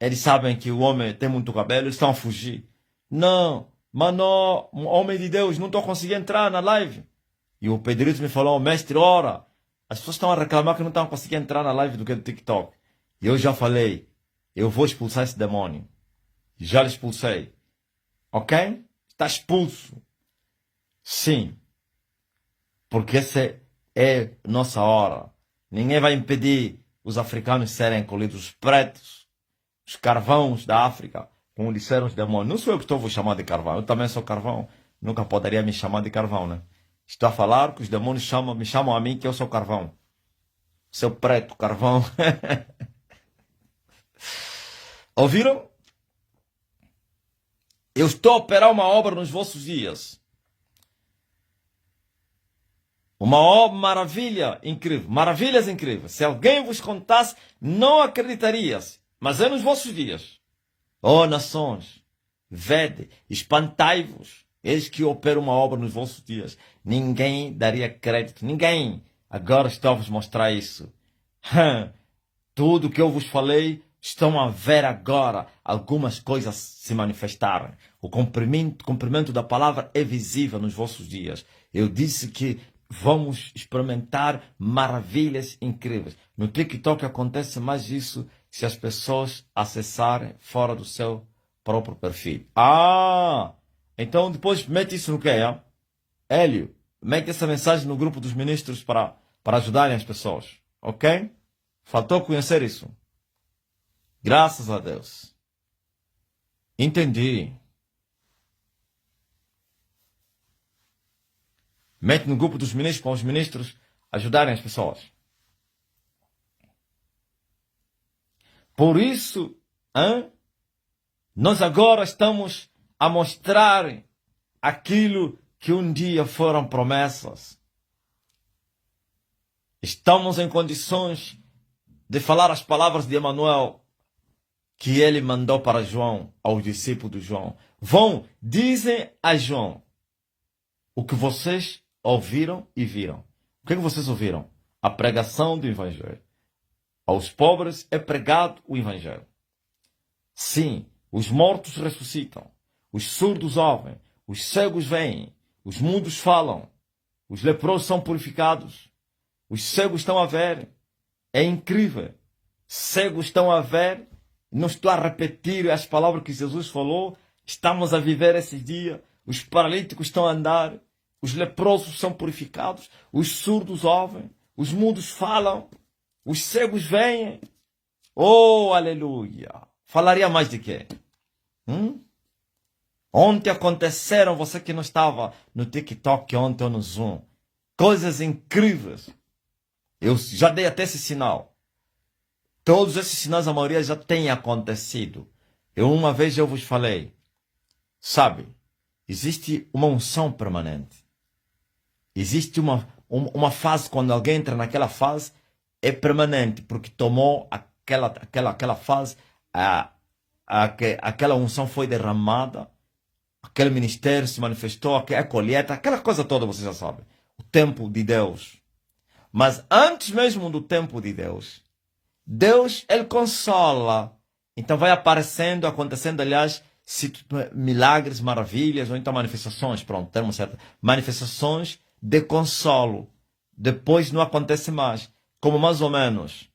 eles sabem que o homem tem muito cabelo, eles estão a fugir. Não, mano, homem de Deus, não estou a conseguir entrar na live. E o Pedrito me falou, mestre, ora, as pessoas estão a reclamar que não estão a conseguir entrar na live do TikTok. E eu já falei, eu vou expulsar esse demônio. Já lhe expulsei. Ok? Está expulso. Sim. Porque essa é nossa hora. Ninguém vai impedir os africanos serem colhidos, os pretos, os carvãos da África, como disseram os demônios. Não sou eu que estou a vos chamar de carvão. Eu também sou carvão. Nunca poderia me chamar de carvão, né? Estou a falar que os demônios me chamam a mim que eu sou carvão. Seu preto, carvão. Ouviram? Eu estou a operar uma obra nos vossos dias. Uma maravilha incrível. Maravilhas incríveis. Se alguém vos contasse, não acreditarias. Mas é nos vossos dias. Ó nações, vede, espantai-vos. Eis que opero uma obra nos vossos dias. Ninguém daria crédito. Ninguém. Agora estou a vos mostrar isso. Tudo que eu vos falei, estão a ver agora algumas coisas se manifestarem. O cumprimento da palavra é visível nos vossos dias. Eu disse que vamos experimentar maravilhas incríveis. No TikTok acontece mais isso se as pessoas acessarem fora do seu próprio perfil. Então depois mete isso no quê? Hélio, mete essa mensagem no grupo dos ministros para ajudarem as pessoas. Ok? Faltou conhecer isso. Graças a Deus. Entendi. Mete no grupo dos ministros para os ministros ajudarem as pessoas. Por isso, nós agora estamos a mostrar aquilo que um dia foram promessas. Estamos em condições de falar as palavras de Emanuel que ele mandou para João, aos discípulos de João. Vão, dizem a João o que vocês ouviram e viram. O que vocês ouviram? A pregação do Evangelho. Aos pobres é pregado o Evangelho. Sim, os mortos ressuscitam, os surdos ouvem, os cegos veem, os mudos falam, os leprosos são purificados, os cegos estão a ver. É incrível. Cegos estão a ver. Não estou a repetir as palavras que Jesus falou. Estamos a viver esses dias. Os paralíticos estão a andar. Os leprosos são purificados. Os surdos ouvem. Os mudos falam. Os cegos veem. Oh, aleluia. Falaria mais de quê? Ontem aconteceram, você que não estava no TikTok ontem ou no Zoom, coisas incríveis. Eu já dei até esse sinal. Todos esses sinais, a maioria já tem acontecido. Uma vez eu vos falei, sabe, existe uma unção permanente. Existe uma fase, quando alguém entra naquela fase, é permanente, porque tomou aquela fase, aquela unção foi derramada, aquele ministério se manifestou, a colheita, aquela coisa toda, você já sabe. O tempo de Deus. Mas antes mesmo do tempo de Deus, Deus, Ele consola. Então vai aparecendo, acontecendo, aliás, milagres, maravilhas, ou então manifestações, pronto, termo certo. Manifestações de consolo. Depois não acontece mais. Como mais ou menos,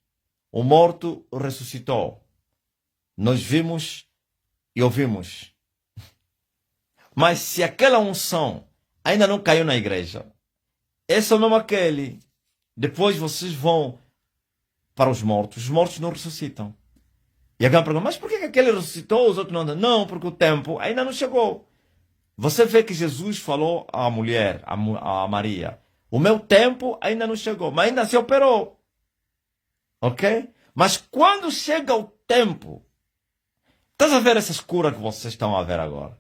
o morto ressuscitou. Nós vimos e ouvimos. Mas se aquela unção ainda não caiu na igreja, esse é o mesmo aquele. Depois vocês vão para os mortos não ressuscitam. E alguém pergunta, mas por que aquele ressuscitou, os outros não? Não, porque o tempo ainda não chegou. Você vê que Jesus falou à mulher, a Maria, o meu tempo ainda não chegou, mas ainda se operou. Ok? Mas quando chega o tempo, estás a ver essas curas que vocês estão a ver agora?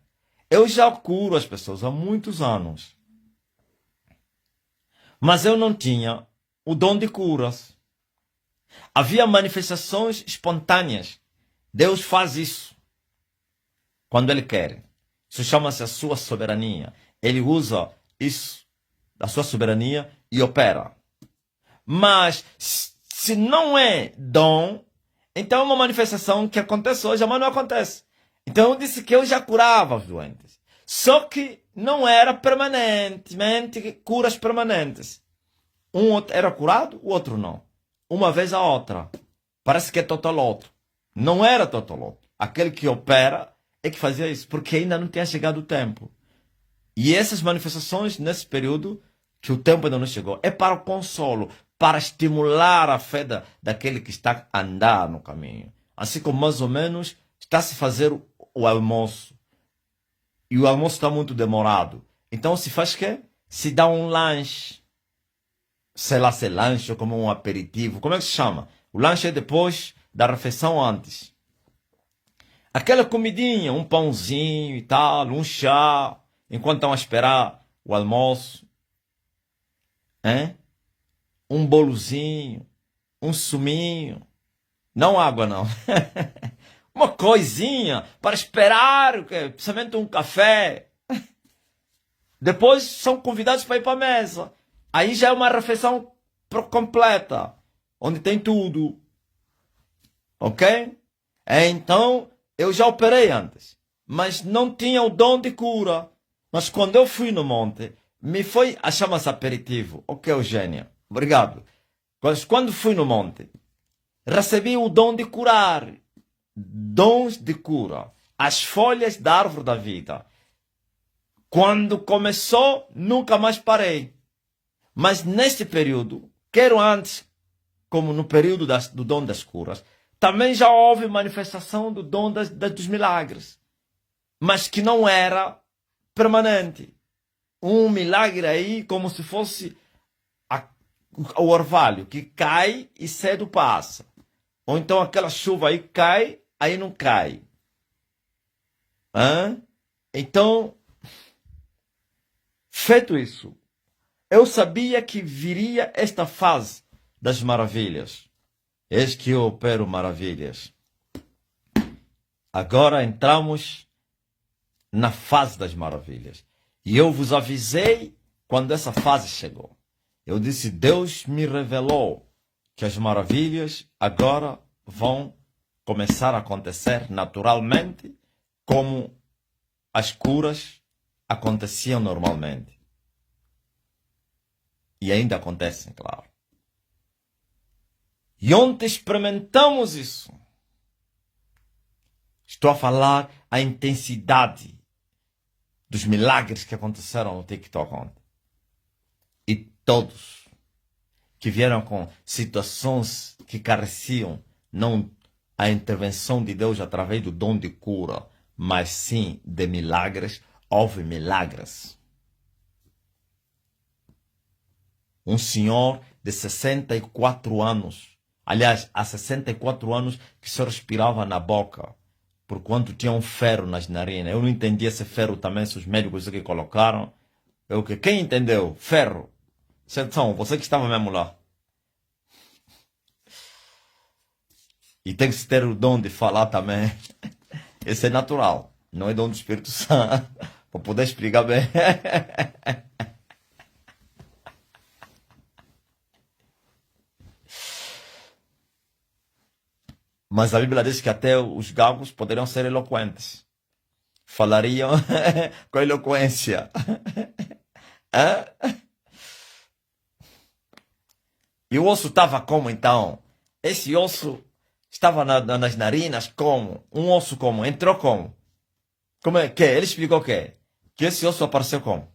Eu já curo as pessoas há muitos anos. Mas eu não tinha o dom de curas. Havia manifestações espontâneas. Deus faz isso quando Ele quer. Isso chama-se a sua soberania. Ele usa isso, a sua soberania, e opera. Mas se não é dom, então é uma manifestação que acontece hoje, mas não acontece. Então eu disse que eu já curava os doentes. Só que não era permanentemente curas permanentes. Um era curado, o outro não. Uma vez a outra. Parece que é totoloto. Não era totoloto. Aquele que opera é que fazia isso, porque ainda não tinha chegado o tempo. E essas manifestações, nesse período, que o tempo ainda não chegou, é para o consolo, para estimular a fé daquele que está a andar no caminho. Assim como mais ou menos está a se fazer o almoço. E o almoço está muito demorado. Então se faz o quê? Se dá um lanche. Sei lá se é lanche ou como um aperitivo. Como é que se chama? O lanche é depois da refeição antes. Aquela comidinha, um pãozinho e tal, um chá, enquanto estão a esperar o almoço. Hein? Um bolozinho, um suminho. Não água, não. Uma coisinha para esperar, principalmente um café. Depois são convidados para ir para a mesa. Aí já é uma refeição completa, onde tem tudo. Ok? Então, eu já operei antes, mas não tinha o dom de cura. Mas quando eu fui no monte, me foi a chama-se aperitivo. Ok, Eugênia? Obrigado. Mas quando fui no monte, recebi o dom de curar. Dons de cura. As folhas da árvore da vida. Quando começou, nunca mais parei. Mas neste período, quero antes, como no período do dom das curas, também já houve manifestação do dom dos milagres. Mas que não era permanente. Um milagre aí como se fosse o orvalho, que cai e cedo passa. Ou então aquela chuva aí cai, aí não cai. Então, feito isso, eu sabia que viria esta fase das maravilhas. Eis que eu opero maravilhas. Agora entramos na fase das maravilhas. E eu vos avisei quando essa fase chegou. Eu disse, Deus me revelou que as maravilhas agora vão começar a acontecer naturalmente, como as curas aconteciam normalmente. E ainda acontecem, claro. E ontem experimentamos isso. Estou a falar a intensidade dos milagres que aconteceram no TikTok ontem. E todos que vieram com situações que careciam não a intervenção de Deus através do dom de cura, mas sim de milagres, houve milagres. Um senhor de 64 anos, aliás, há 64 anos que só respirava na boca, porquanto tinha um ferro nas narinas. Eu não entendi esse ferro também, se os médicos que colocaram. Quem entendeu? Ferro. Então, você que estava mesmo lá. E tem que ter o dom de falar também. Esse é natural. Não é dom do Espírito Santo. Para poder explicar bem. Mas a Bíblia diz que até os gagos poderiam ser eloquentes. Falariam com eloquência. E o osso estava como então? Esse osso estava nas narinas como? Um osso como? Entrou como? Como é que? Ele explicou o quê? Que esse osso apareceu como?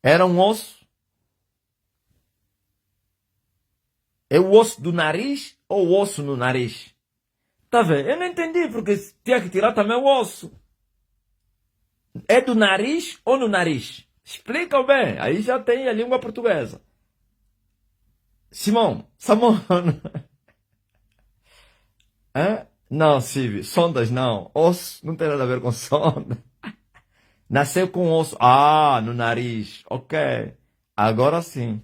Era um osso? É o osso do nariz ou o osso no nariz? Tá vendo? Eu não entendi, porque tinha que tirar também o osso. É do nariz ou no nariz? Explica bem. Aí já tem a língua portuguesa. Simão. Não, Silvio. Sondas não. Osso não tem nada a ver com sonda. Nasceu com osso. Ah, no nariz. Ok. Agora sim.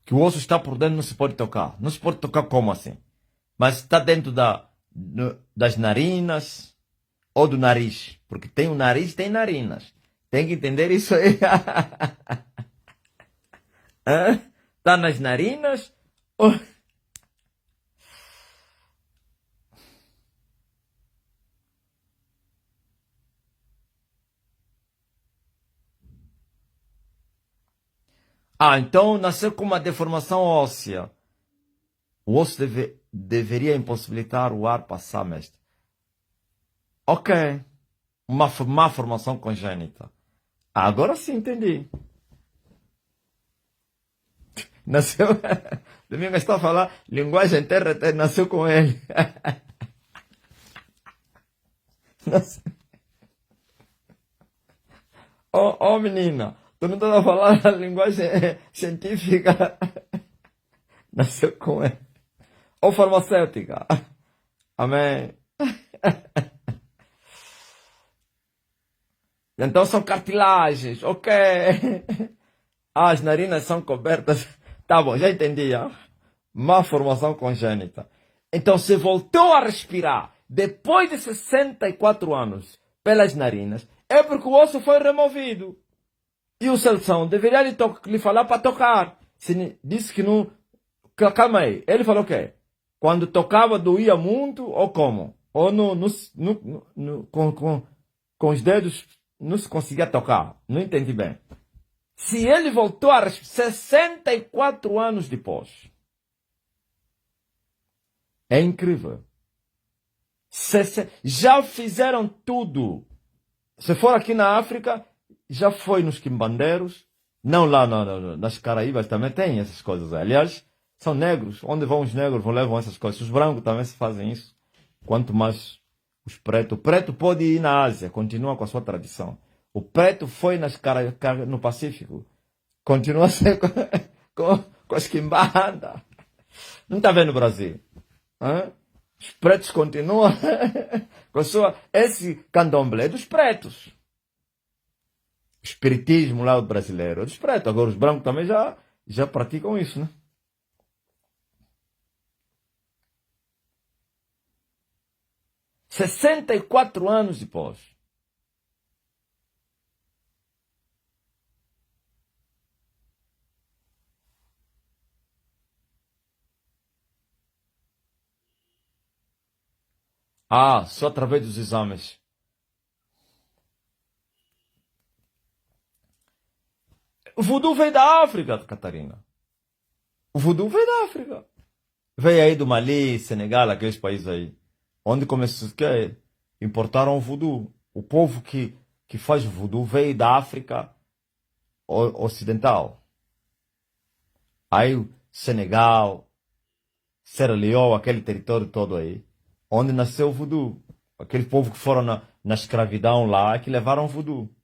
Que o osso está por dentro, não se pode tocar. Não se pode tocar como assim? Mas está dentro das narinas ou do nariz. Porque tem o nariz, tem narinas. Tem que entender isso aí. Está nas narinas ou... então nasceu com uma deformação óssea. O osso deveria impossibilitar o ar passar, mestre. Ok. Uma má formação congênita. Agora sim entendi. Nasceu... Domingo está a falar linguagem TRT, nasceu com ele. Oh, menina, tu não estás a falar a linguagem científica. Nasceu com ele. Ou farmacêutica. Amém. Então são cartilagens, ok. As narinas são cobertas. Tá bom, já entendi. Má formação congênita. Então se voltou a respirar depois de 64 anos pelas narinas, é porque o osso foi removido. E o Celção deveria lhe falar para tocar. Se disse que não... Calma aí. Ele falou o quê? Quando tocava doía muito ou como? Ou com os dedos não se conseguia tocar. Não entendi bem. Se ele voltou a 64 anos depois. É incrível. Já fizeram tudo. Se for aqui na África, já foi nos quimbandeiros. Não lá nas Caraíbas também tem essas coisas. Aliás, são negros. Onde vão os negros, levam essas coisas. Os brancos também se fazem isso. Quanto mais os pretos. O preto pode ir na Ásia, continua com a sua tradição. O preto foi no Pacífico, continua a ser com as quimbandas. Não está vendo o Brasil? Hã? Os pretos continuam com a sua. Esse candomblé é dos pretos. O espiritismo lá do brasileiro é dos pretos. Agora os brancos também já praticam isso, né? Sessenta e 64 anos depois. Ah, só através dos exames. O voodoo veio da África, Catarina. O voodoo veio da África. Veio aí do Mali, Senegal, aqueles países aí. Onde começou, que importaram o voodoo. O povo que faz o voodoo veio da África Ocidental. Aí o Senegal, Sierra Leone, aquele território todo aí. Onde nasceu o voodoo. Aquele povo que foram na escravidão lá, que levaram o voodoo.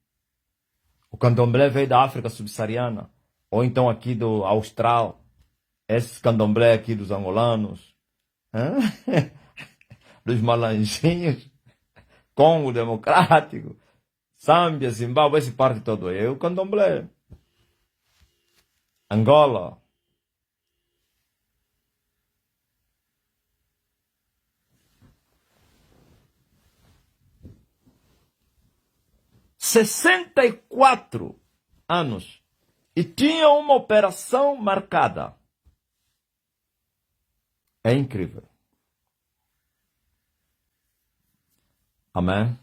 O candomblé veio da África subsaariana. Ou então aqui do Austral. Esse candomblé aqui dos angolanos. Hã? Dos malanjinhos. Congo Democrático. Zâmbia, Zimbábue, esse parte todo aí. É o candomblé. Angola. Sessenta e 64 anos. E tinha uma operação marcada. É incrível. Amém?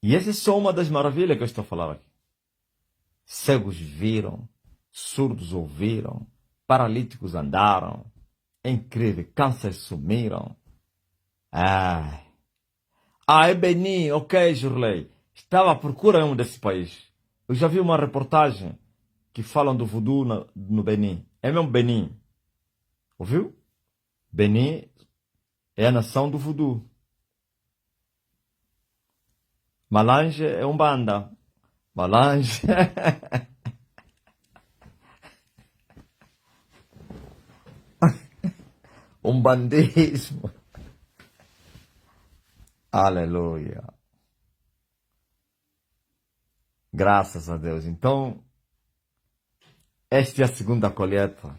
E essa é só uma das maravilhas que eu estou falando aqui. Cegos viram, surdos ouviram, paralíticos andaram. É incrível, cânceres sumiram. Ai. Ah, é Benin, ok, Jurley. Estava à procura em um desse país. Eu já vi uma reportagem que falam do voodoo no Benin. É mesmo Benin. Ouviu? Benin é a nação do voodoo. Malange é Umbanda. Malange. Umbandismo. Aleluia. Graças a Deus. Então, esta é a segunda colheita.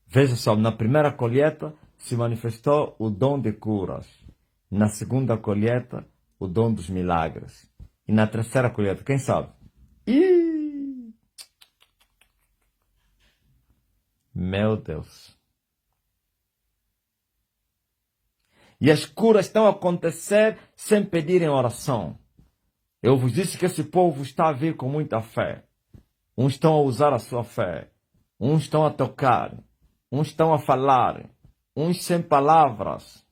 Veja só, na primeira colheita se manifestou o dom de curas. Na segunda colheita, o dom dos milagres. E na terceira colheita, quem sabe? Ih! Meu Deus. E as curas estão a acontecer sem pedirem oração. Eu vos disse que esse povo está a vir com muita fé. Uns estão a usar a sua fé. Uns estão a tocar. Uns estão a falar. Uns sem palavras.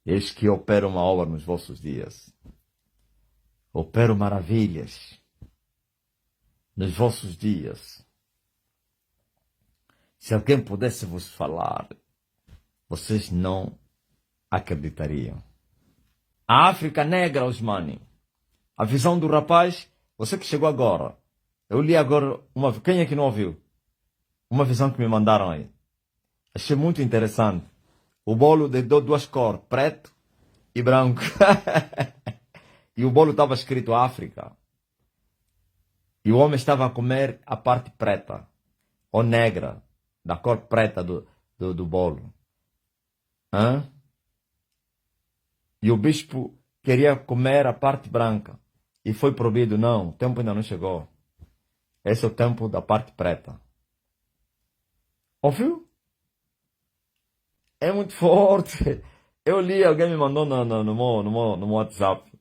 Eis que opero uma obra nos vossos dias. Opero maravilhas nos vossos dias. Se alguém pudesse vos falar, vocês não acreditariam. A África negra, Osmani. A visão do rapaz, você que chegou agora. Eu li agora quem é que não ouviu? Uma visão que me mandaram aí. Achei muito interessante. O bolo de duas cores, preto e branco. E o bolo estava escrito África. E o homem estava a comer a parte preta, ou negra, da cor preta do bolo. Hã? E o bispo queria comer a parte branca. E foi proibido. Não, o tempo ainda não chegou. Esse é o tempo da parte preta. Ouviu? É muito forte. Eu li, alguém me mandou no WhatsApp.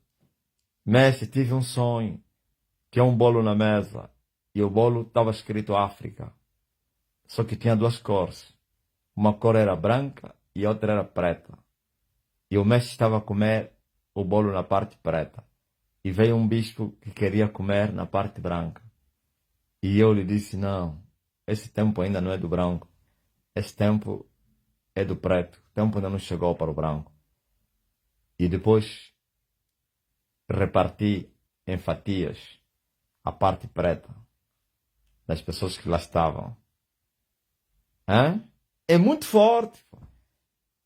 Mestre, tive um sonho. Tinha um bolo na mesa. E o bolo estava escrito África. Só que tinha duas cores. Uma cor era branca e outra era preta. E o mestre estava a comer o bolo na parte preta. E veio um bispo que queria comer na parte branca. E eu lhe disse, não, esse tempo ainda não é do branco. Esse tempo é do preto. O tempo ainda não chegou para o branco. E depois reparti em fatias a parte preta das pessoas que lá estavam. Hã? É muito forte.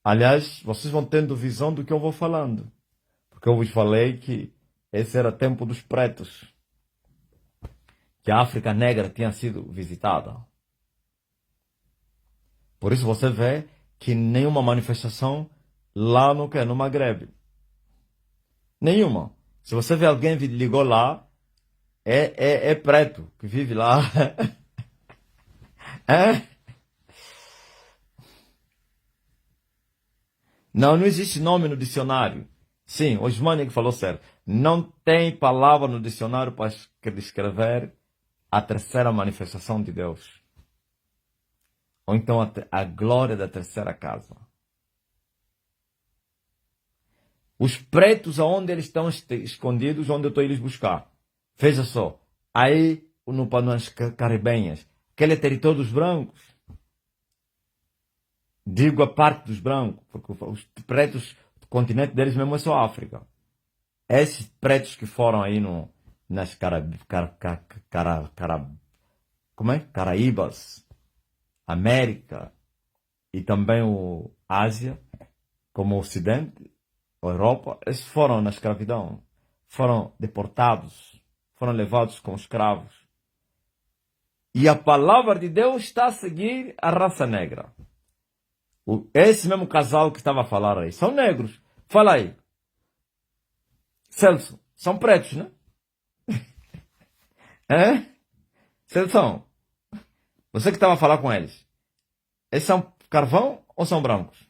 Aliás, vocês vão tendo visão do que eu vou falando. Porque eu vos falei que esse era o tempo dos pretos. Que a África Negra tinha sido visitada. Por isso você vê que nenhuma manifestação lá no Maghreb. Nenhuma. Se você vê alguém que ligou lá, é preto que vive lá. É? Não existe nome no dicionário. Sim, o Osmani que falou certo. Não tem palavra no dicionário para descrever a terceira manifestação de Deus. Ou então a glória da terceira casa. Os pretos, aonde eles estão escondidos, onde eu estou a eles buscar. Veja só, aí nas Caribenhas, aquele é território dos brancos. Digo a parte dos brancos, porque os pretos, o continente deles mesmo é só África. Esses pretos que foram aí nas como é? Caraíbas, América e também o Ásia, como o Ocidente, a Europa, eles foram na escravidão, foram deportados, foram levados como escravos. E a palavra de Deus está a seguir a raça negra. Esse mesmo casal que estava a falar aí, são negros. Fala aí. Celso, são pretos, né? É? Celso, você que estava a falar com eles, eles são carvão ou são brancos?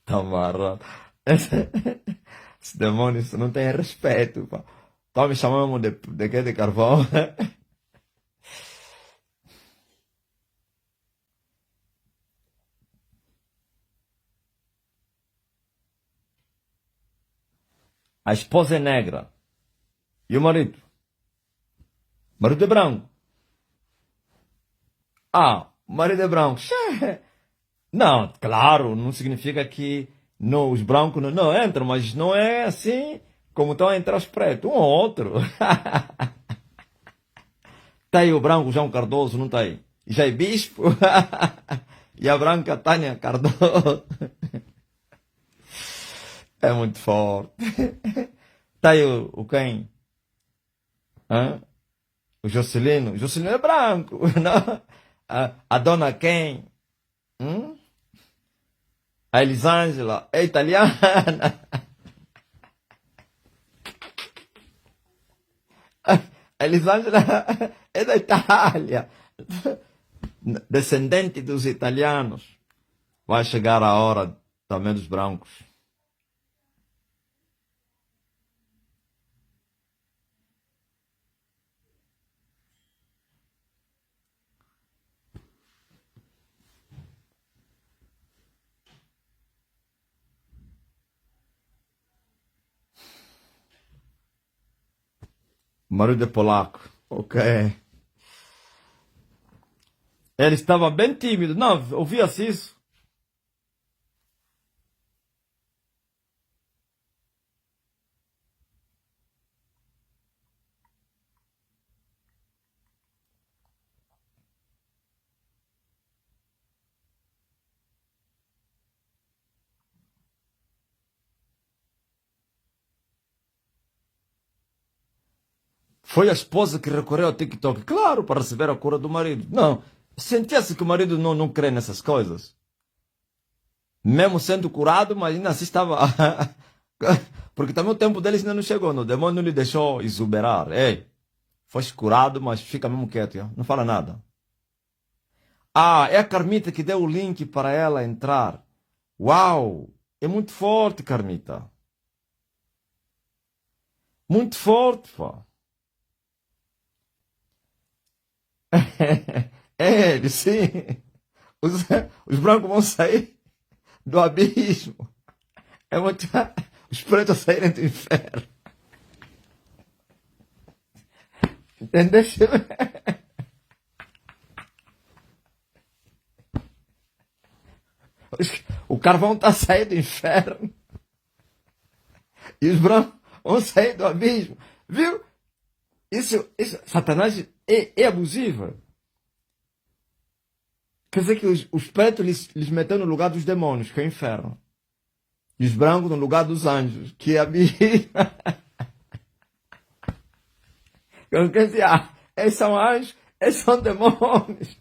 Tá marrado. Esse demônio isso não tem respeito. Pá. Tá me chamando de quê? De carvão? A esposa é negra. E o marido? O marido é branco. Ah, o marido é branco. Não, claro, não significa que não, os brancos não entram, mas não é assim como estão a entrar os pretos. Um ou outro. Tá aí o branco João Cardoso, não tá aí? Já é bispo? E a branca Tânia Cardoso. É muito forte. Tá aí o quem? Hã? O Jocelino. O Jocelino é branco. Não? A dona quem? A Elisângela é italiana. A Elisângela é da Itália. Descendente dos italianos. Vai chegar a hora também dos brancos. O marido é polaco. Ok. Ele estava bem tímido. Não, ouvia-se isso. Foi a esposa que recorreu ao TikTok, claro, para receber a cura do marido. Não, sentia-se que o marido não crê nessas coisas. Mesmo sendo curado, mas ainda assim estava... Porque também o tempo deles ainda não chegou, o demônio não lhe deixou exuberar. Ei, foste curado, mas fica mesmo quieto, não fala nada. Ah, é a Carmita que deu o link para ela entrar. Uau, é muito forte, Carmita. Muito forte, pô. É, sim. Os, os brancos vão sair. do abismo. É mostrar os pretos saírem do inferno. Entendeste? O carvão está a sair do inferno. E os brancos vão sair do abismo. Viu? Isso Satanás é abusivo. Quer dizer que os pretos lhes meteram no lugar dos demônios, que é o inferno. E os brancos no lugar dos anjos, que é abismo. Quer dizer, esses são anjos, esses são demônios.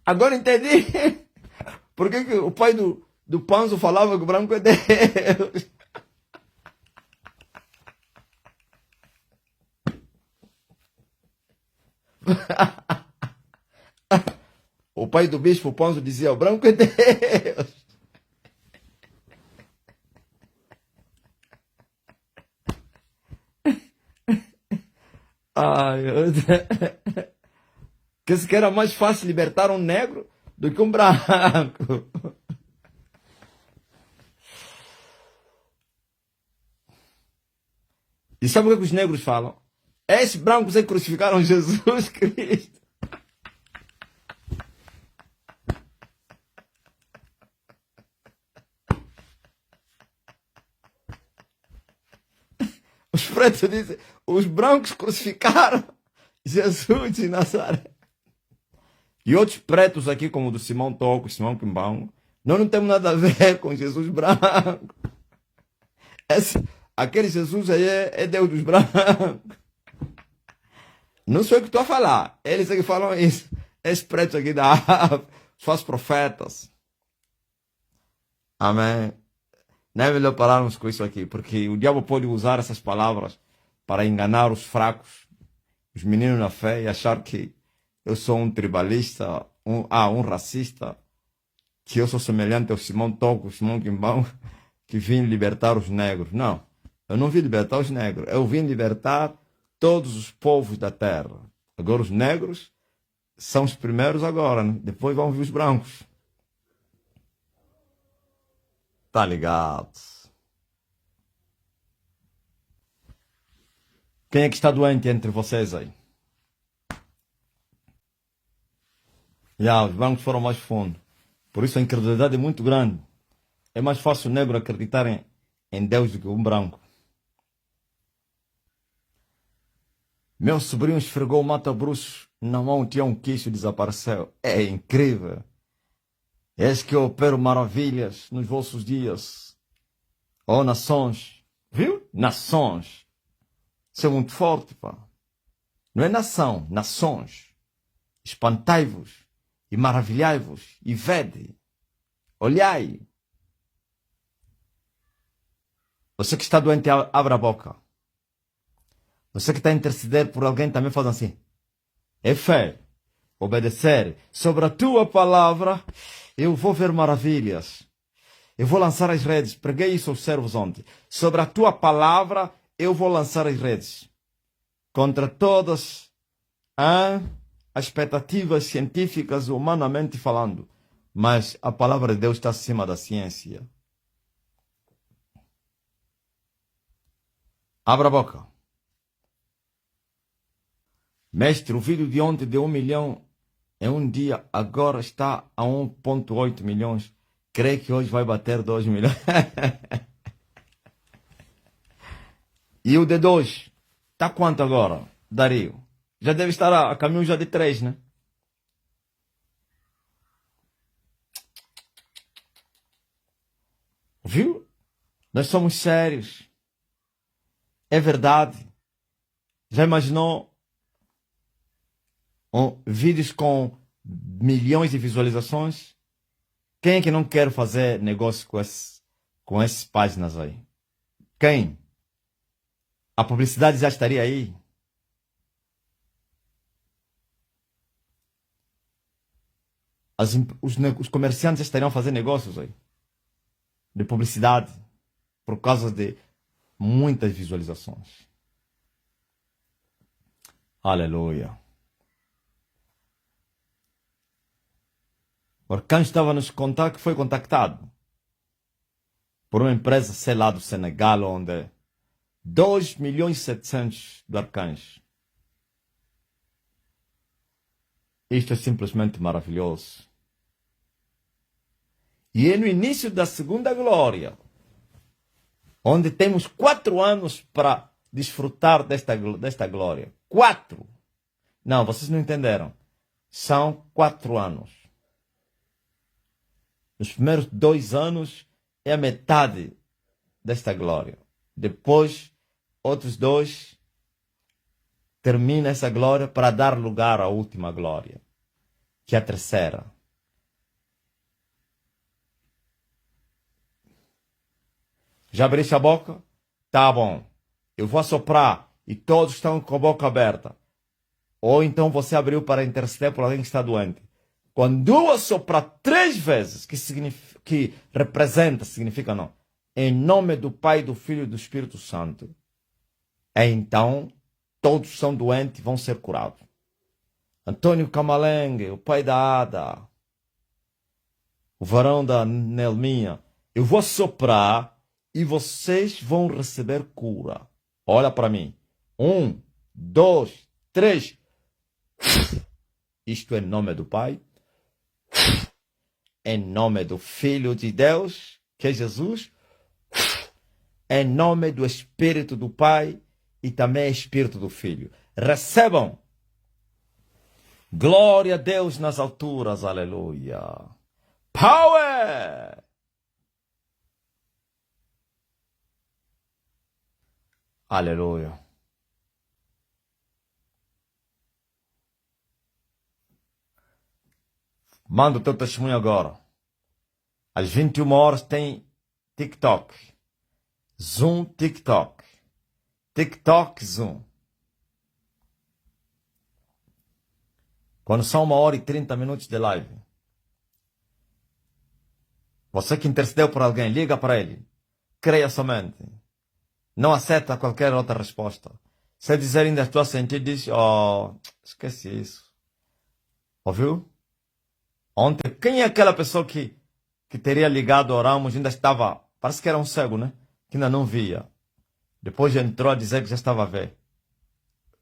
Agora entendi por que o pai do Panzo falava que o branco é Deus. O pai do bispo Panzo dizia, o branco é Deus. Ai, que era mais fácil libertar um negro do que um branco. E sabe o que os negros falam? Esses brancos aí crucificaram Jesus Cristo. Os pretos dizem, os brancos crucificaram Jesus de Nazaré. E outros pretos aqui, como o do Simão Toco, Simão Quimbão, nós não temos nada a ver com Jesus branco. Aquele Jesus aí é Deus dos brancos. Não sou eu que estou a falar. Eles é que falam isso. Esses pretos aqui da África, os profetas. Amém. Não é melhor pararmos com isso aqui, porque o diabo pode usar essas palavras para enganar os fracos, os meninos na fé, e achar que eu sou um tribalista, um racista, que eu sou semelhante ao Simão Toco, Simão Quimbão, que vim libertar os negros. Não, eu não vim libertar os negros, eu vim libertar todos os povos da terra. Agora os negros são os primeiros agora, né? Depois vão vir os brancos. Tá ligado? Quem é que está doente entre vocês aí? Os brancos foram mais fundo. Por isso a incredulidade é muito grande. É mais fácil o negro acreditar em Deus do que um branco. Meu sobrinho esfregou o mata-bruxos na mão, tinha um quicho e desapareceu. É incrível. Eis que eu opero maravilhas nos vossos dias. Oh, nações. Viu? Nações. Isso é muito forte, pá. Não é nação, nações. Espantai-vos e maravilhai-vos e vede. Olhai. Você que está doente, abra a boca. Você que está a interceder por alguém, também faz assim. É fé. Obedecer. Sobre a tua palavra, eu vou ver maravilhas. Eu vou lançar as redes. Preguei isso aos servos ontem. Sobre a tua palavra, eu vou lançar as redes. Contra todas as expectativas científicas, humanamente falando. Mas a palavra de Deus está acima da ciência. Abra a boca. Mestre, o vídeo de ontem de 1 milhão em um dia, agora está a 1,8 milhões. Creio que hoje vai bater 2 milhões. E o de 2, está quanto agora, Dario? Já deve estar a caminho já de 3, né? Viu? Nós somos sérios. É verdade. Já imaginou vídeos com milhões de visualizações? Quem é que não quer fazer negócio com essas páginas aí? Quem? A publicidade já estaria aí. Os comerciantes já estariam fazendo negócios aí. De publicidade. Por causa de muitas visualizações. Aleluia. O arcanjo estava a nos contar que foi contactado por uma empresa, sei lá, do Senegal, onde 2 milhões e 700 do arcanjo. Isto é simplesmente maravilhoso. E é no início da segunda glória, onde temos 4 anos para desfrutar desta glória. 4! Não, vocês não entenderam. São 4 anos. Os primeiros 2 anos é a metade desta glória. Depois, outros 2, termina essa glória para dar lugar à última glória, que é a terceira. Já abriste a boca? Tá bom. Eu vou assoprar e todos estão com a boca aberta. Ou então você abriu para interceder por alguém que está doente. Quando eu assoprar 3 vezes, que representa, significa não, em nome do Pai, do Filho e do Espírito Santo, então todos são doentes e vão ser curados. Antônio Camalengue, o pai da Ada, o varão da Nelminha, eu vou soprar e vocês vão receber cura. Olha para mim. 1, 2, 3. Isto é em nome do Pai, em nome do Filho de Deus, que é Jesus, em nome do Espírito do Pai e também Espírito do Filho. Recebam. Glória a Deus nas alturas, aleluia. Power! Aleluia. Manda o teu testemunho agora. Às 21 horas tem TikTok. Zoom, TikTok. TikTok, Zoom. Quando são 1h30 de live. Você que intercedeu por alguém, liga para ele. Creia somente. Não aceita qualquer outra resposta. Se dizer ainda estou a sentir, diz, esquece isso. Ouviu? Ontem, quem é aquela pessoa que teria ligado ao Ramos, ainda estava, parece que era um cego, né? Que ainda não via. Depois entrou a dizer que já estava a ver.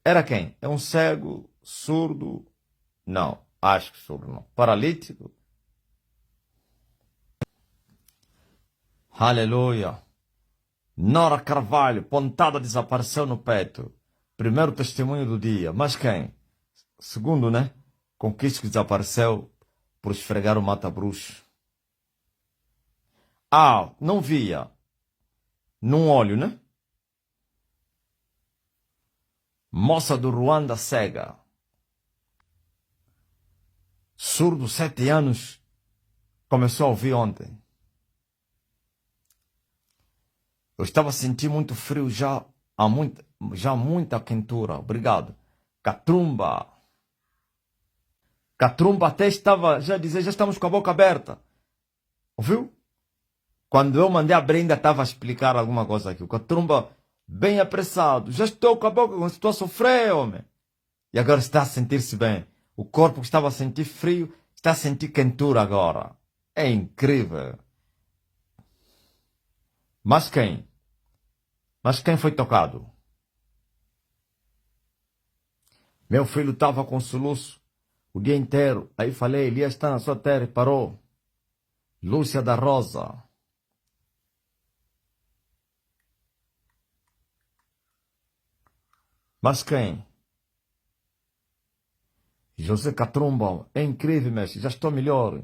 Era quem? É um cego, surdo? Não, acho que surdo não. Paralítico? Aleluia. Nora Carvalho, pontada desapareceu no peito. Primeiro testemunho do dia. Mas quem? Segundo, né? Conquista que desapareceu por esfregar o mata-bruxo. Não via. Num olho, né? Moça do Ruanda cega. Surdo, 7 anos. Começou a ouvir ontem. Eu estava a sentir muito frio já muita quentura. Obrigado. Catrumba. Catrumba até estava já a dizer, já estamos com a boca aberta. Ouviu? Quando eu mandei abrir, ainda estava a explicar alguma coisa aqui. O Catrumba, bem apressado. Já estou com a boca, estou a sofrer, homem. E agora está a sentir-se bem. O corpo que estava a sentir frio, está a sentir quentura agora. É incrível. Mas quem? Mas quem foi tocado? Meu filho estava com soluço o dia inteiro. Aí falei, Elias está na sua terra e parou. Lúcia da Rosa. Mas quem? José Catrumba. É incrível, mestre. Já estou melhor.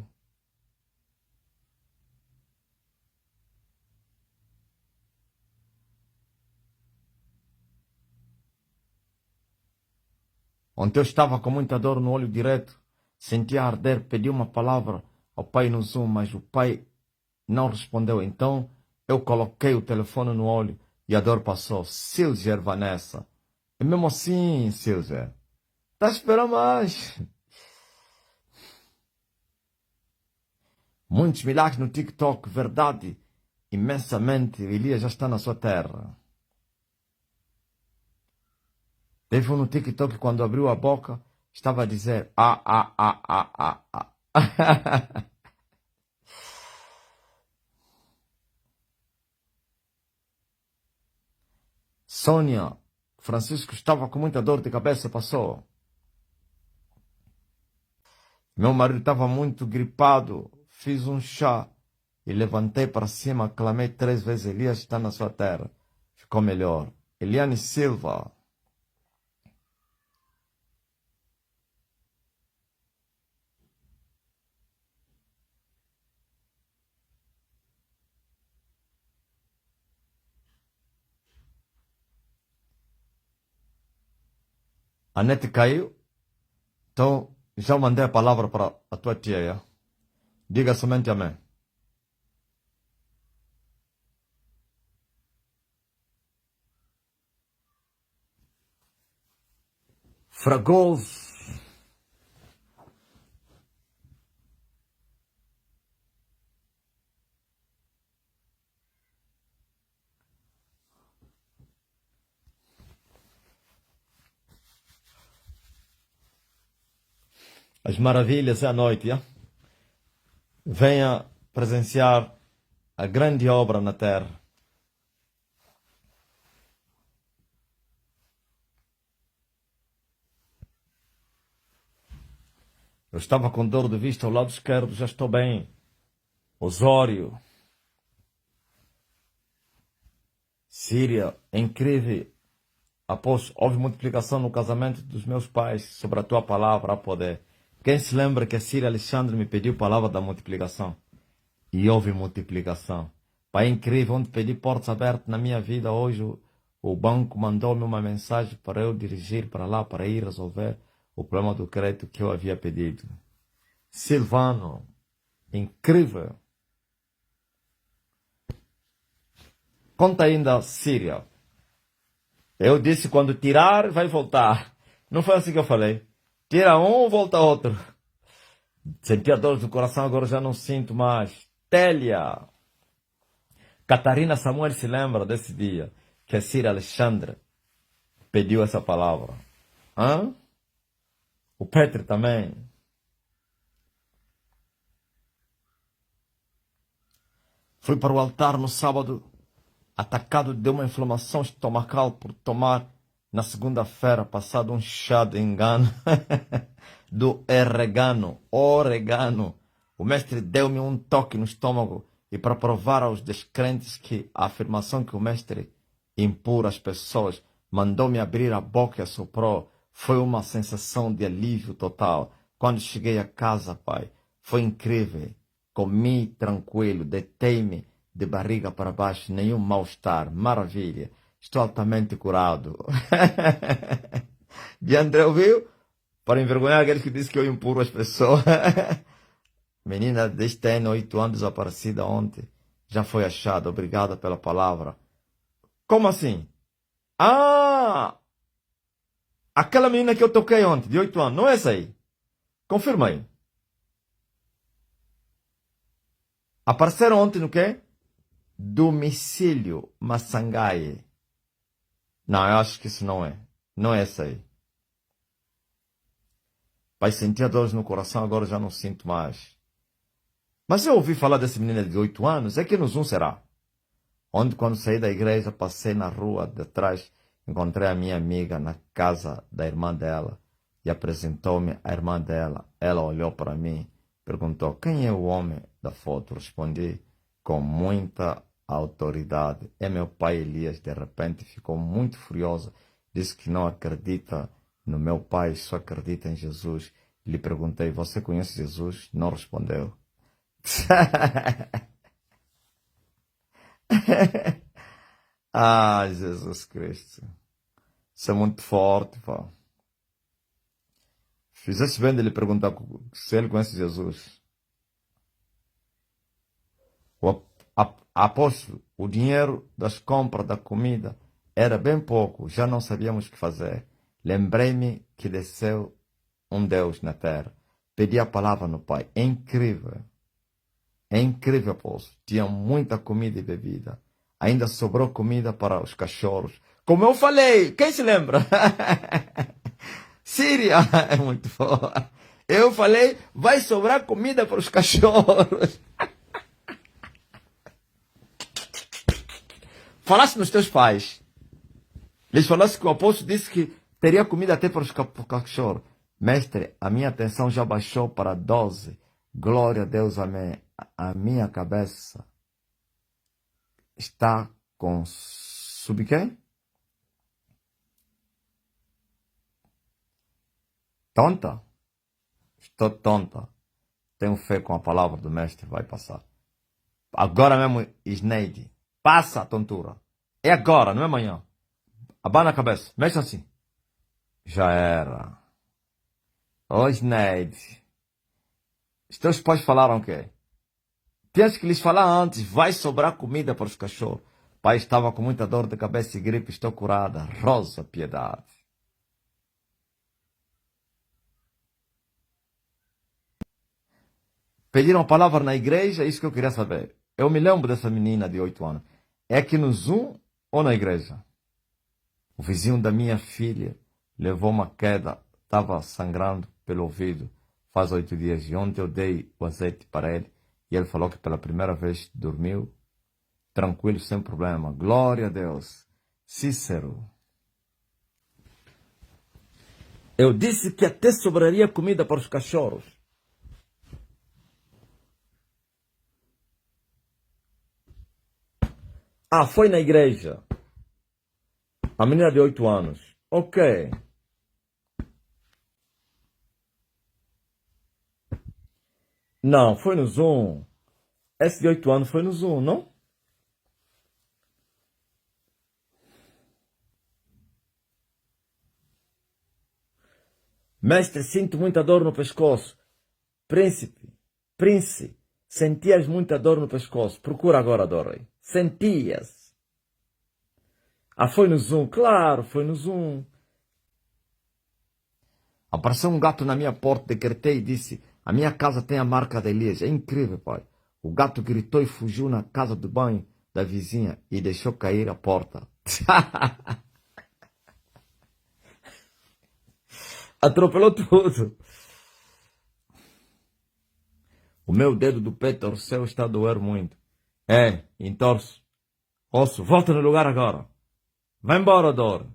Ontem eu estava com muita dor no olho direito. Sentia arder. Pedi uma palavra ao pai no Zoom, mas o pai não respondeu. Então eu coloquei o telefone no olho e a dor passou. Silger, Vanessa. É mesmo assim, Silger. Tá esperando mais. Muitos milagres no TikTok, verdade. Imensamente, Elias já está na sua terra. Teve um no TikTok, quando abriu a boca, estava a dizer, Sônia, Francisco estava com muita dor de cabeça, passou. Meu marido estava muito gripado, fiz um chá e levantei para cima, clamei 3 vezes, Elias está na sua terra. Ficou melhor. Eliane Silva. A net caiu, então já mandei a palavra para a tua tia. Já? Diga somente amém. Fragoso. As maravilhas é à noite. Já? Venha presenciar a grande obra na terra. Eu estava com dor de vista ao lado esquerdo, já estou bem. Osório. Síria, é incrível. Após houve multiplicação no casamento dos meus pais sobre a tua palavra a poder. Quem se lembra que a Síria Alexandre me pediu palavra da multiplicação? E houve multiplicação. Pai, é incrível, onde pedi portas abertas na minha vida, hoje o banco mandou-me uma mensagem para eu dirigir para lá, para ir resolver o problema do crédito que eu havia pedido. Silvano, incrível. Conta ainda a Síria. Eu disse, quando tirar, vai voltar. Não foi assim que eu falei. Tira um, volta outro. Sentia dores no coração, agora já não sinto mais. Télia. Catarina Samuel se lembra desse dia que a Síria Alexandre pediu essa palavra. Hã? O Petro também. Fui para o altar no sábado, atacado de uma inflamação estomacal por tomar na segunda-feira passado um chá de engano do oregano. O mestre deu-me um toque no estômago e para provar aos descrentes que a afirmação que o mestre impura as pessoas mandou-me abrir a boca e assoprou. Foi uma sensação de alívio total. Quando cheguei a casa, pai, foi incrível. Comi tranquilo, deitei-me de barriga para baixo, nenhum mal-estar, maravilha. Estou altamente curado. De André ouviu? Para envergonhar aqueles que dizem que eu impuro as pessoas. Menina deste ano, 8 anos, desaparecida ontem, já foi achada. Obrigada pela palavra. Como assim? Ah! Aquela menina que eu toquei ontem, de 8 anos, não é essa aí? Confirma aí. Apareceram ontem no quê? Domicílio Massangaie. Não, eu acho que isso não é. Não é essa aí. Pai, sentia dores no coração, agora já não sinto mais. Mas eu ouvi falar dessa menina de 8 anos, é que no Zoom será. Onde quando saí da igreja, passei na rua de trás, encontrei a minha amiga na casa da irmã dela e apresentou-me a irmã dela. Ela olhou para mim, perguntou, quem é o homem da foto? Respondi com muita autoridade. É meu pai Elias. De repente ficou muito furiosa. Disse que não acredita no meu pai, só acredita em Jesus. Lhe perguntei, você conhece Jesus? Não respondeu. Ah, Jesus Cristo. Isso é muito forte, pá. Fizeste bem de lhe perguntar se ele conhece Jesus. Apóstolo, o dinheiro das compras da comida era bem pouco, já não sabíamos o que fazer. Lembrei-me que desceu um Deus na terra. Pedi a palavra no Pai. É incrível, apóstolo. Tinha muita comida e bebida. Ainda sobrou comida para os cachorros. Como eu falei, quem se lembra? Síria é muito boa. Eu falei, vai sobrar comida para os cachorros. Falasse nos teus pais. Eles falaram que o apóstolo disse que teria comida até para os cachorros. Mestre, a minha atenção já baixou para 12. Glória a Deus, amém. A minha cabeça está com sub quê? Tonta? Estou tonta. Tenho fé com a palavra do mestre, vai passar. Agora mesmo, Isneide. Passa a tontura. É agora, não é amanhã. Abana a cabeça. Mexe assim. Já era. Ô, Isneide. Os teus pais falaram o quê? Tens que lhes falar antes. Vai sobrar comida para os cachorros. Pai estava com muita dor de cabeça e gripe. Estou curada. Rosa Piedade. Pediram a palavra na igreja, é isso que eu queria saber. Eu me lembro dessa menina de 8 anos. É aqui no Zoom ou na igreja? O vizinho da minha filha levou uma queda, estava sangrando pelo ouvido faz 8 dias. E ontem eu dei o azeite para ele e ele falou que pela primeira vez dormiu tranquilo, sem problema. Glória a Deus. Cícero. Eu disse que até sobraria comida para os cachorros. Ah, foi na igreja. A menina de 8 anos. Ok. Não, foi no Zoom. Esse de 8 anos foi no Zoom, não? Mestre, sinto muita dor no pescoço. Príncipe, sentias muita dor no pescoço. Procura agora a dor aí. Sentias. Ah, foi no Zoom. Claro, foi no Zoom. Apareceu um gato na minha porta, decretei e disse: a minha casa tem a marca de Elias. É incrível, pai. O gato gritou e fugiu na casa do banho da vizinha e deixou cair a porta. Atropelou tudo. O meu dedo do pé torceu, está a doer muito. É, entorce. Osso, volta no lugar agora. Vai embora, dor.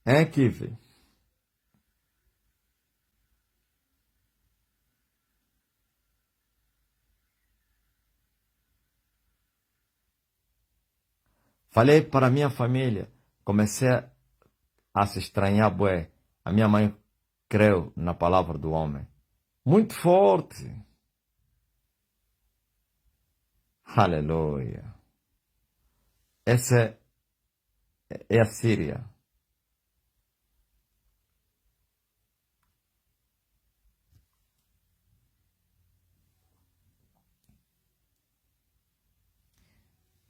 É, Kiff. Falei para a minha família. Comecei a se estranhar, bué. A minha mãe creu na palavra do homem. Muito forte. Aleluia. Essa é a Síria.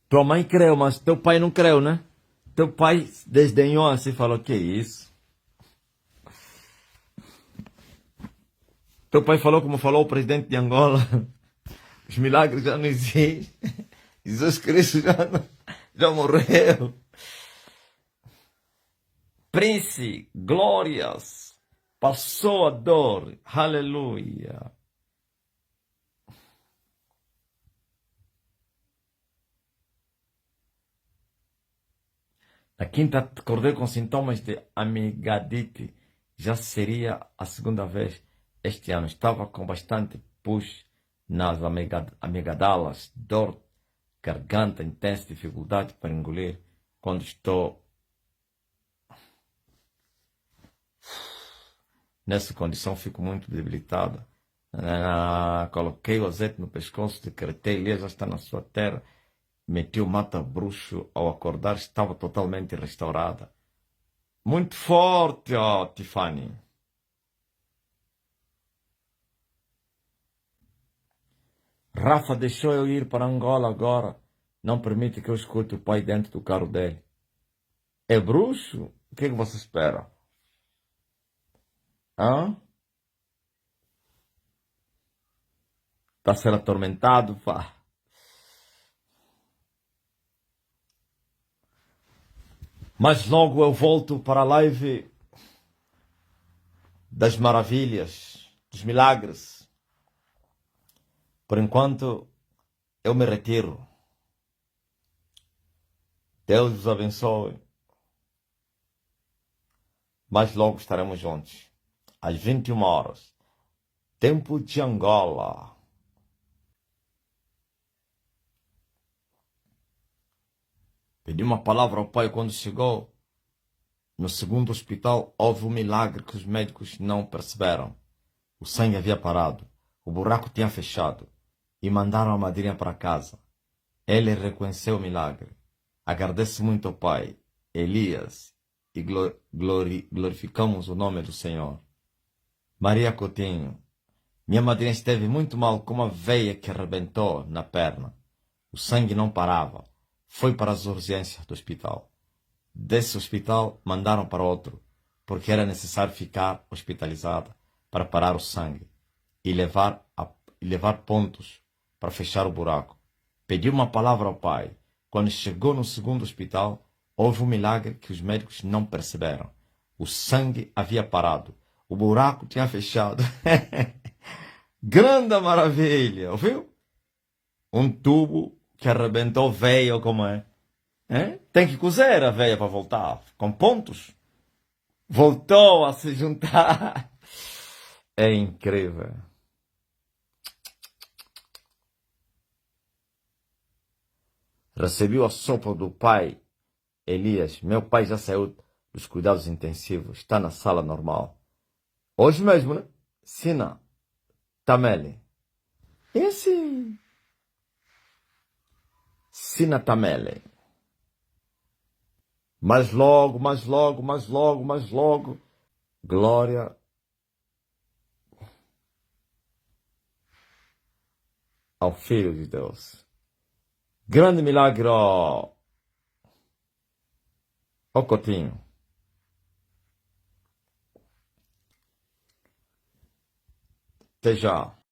Tua mãe creu, mas teu pai não creu, né? Teu pai desdenhou assim e falou: que isso? Teu pai falou como falou o presidente de Angola. Os milagres já não existem. Jesus Cristo já morreu. Príncipe, glórias. Passou a dor. Aleluia. Na quinta, acordei com sintomas de amigadite. Já seria a segunda vez este ano. Estava com bastante pus nas amigdalas, dor, garganta intensa, dificuldade para engolir. Quando estou nessa condição, fico muito debilitada. Coloquei o azeite no pescoço, decretei: Elias já está na sua terra. Meti o mata-bruxo. Ao acordar, estava totalmente restaurada. Muito forte, ó, Tiffany. Rafa deixou eu ir para Angola agora. Não permite que eu escute o pai dentro do carro dele. É bruxo? O que você espera? Hã? Está sendo atormentado? Pá. Mas logo eu volto para a live das maravilhas, dos milagres. Por enquanto, eu me retiro. Deus os abençoe. mas logo estaremos juntos. Às 21 horas. Tempo de Angola. Pedi uma palavra ao pai quando chegou. No segundo hospital, houve um milagre que os médicos não perceberam. O sangue havia parado. O buraco tinha fechado. E mandaram a madrinha para casa. Ele reconheceu o milagre. Agradece muito ao pai, Elias, e glorificamos o nome do Senhor. Maria Coutinho. Minha madrinha esteve muito mal com uma veia que arrebentou na perna. O sangue não parava. Foi para as urgências do hospital. Desse hospital, mandaram para outro, porque era necessário ficar hospitalizada para parar o sangue e levar pontos para fechar o buraco. Pediu uma palavra ao pai. Quando chegou no segundo hospital, houve um milagre que os médicos não perceberam. O sangue havia parado. O buraco tinha fechado. Grande maravilha, ouviu? Um tubo que arrebentou veia, como é? Tem que cozer a veia para voltar, com pontos. Voltou a se juntar. É incrível. Recebi a sopa do pai, Elias. Meu pai já saiu dos cuidados intensivos. Está na sala normal. Hoje mesmo, né? Sina. Tamele. Esse. Sina Tamele. Mais logo, mais logo, mais logo, mais logo. Glória ao Filho de Deus. Grande milagre, ó Coutinho. Até já.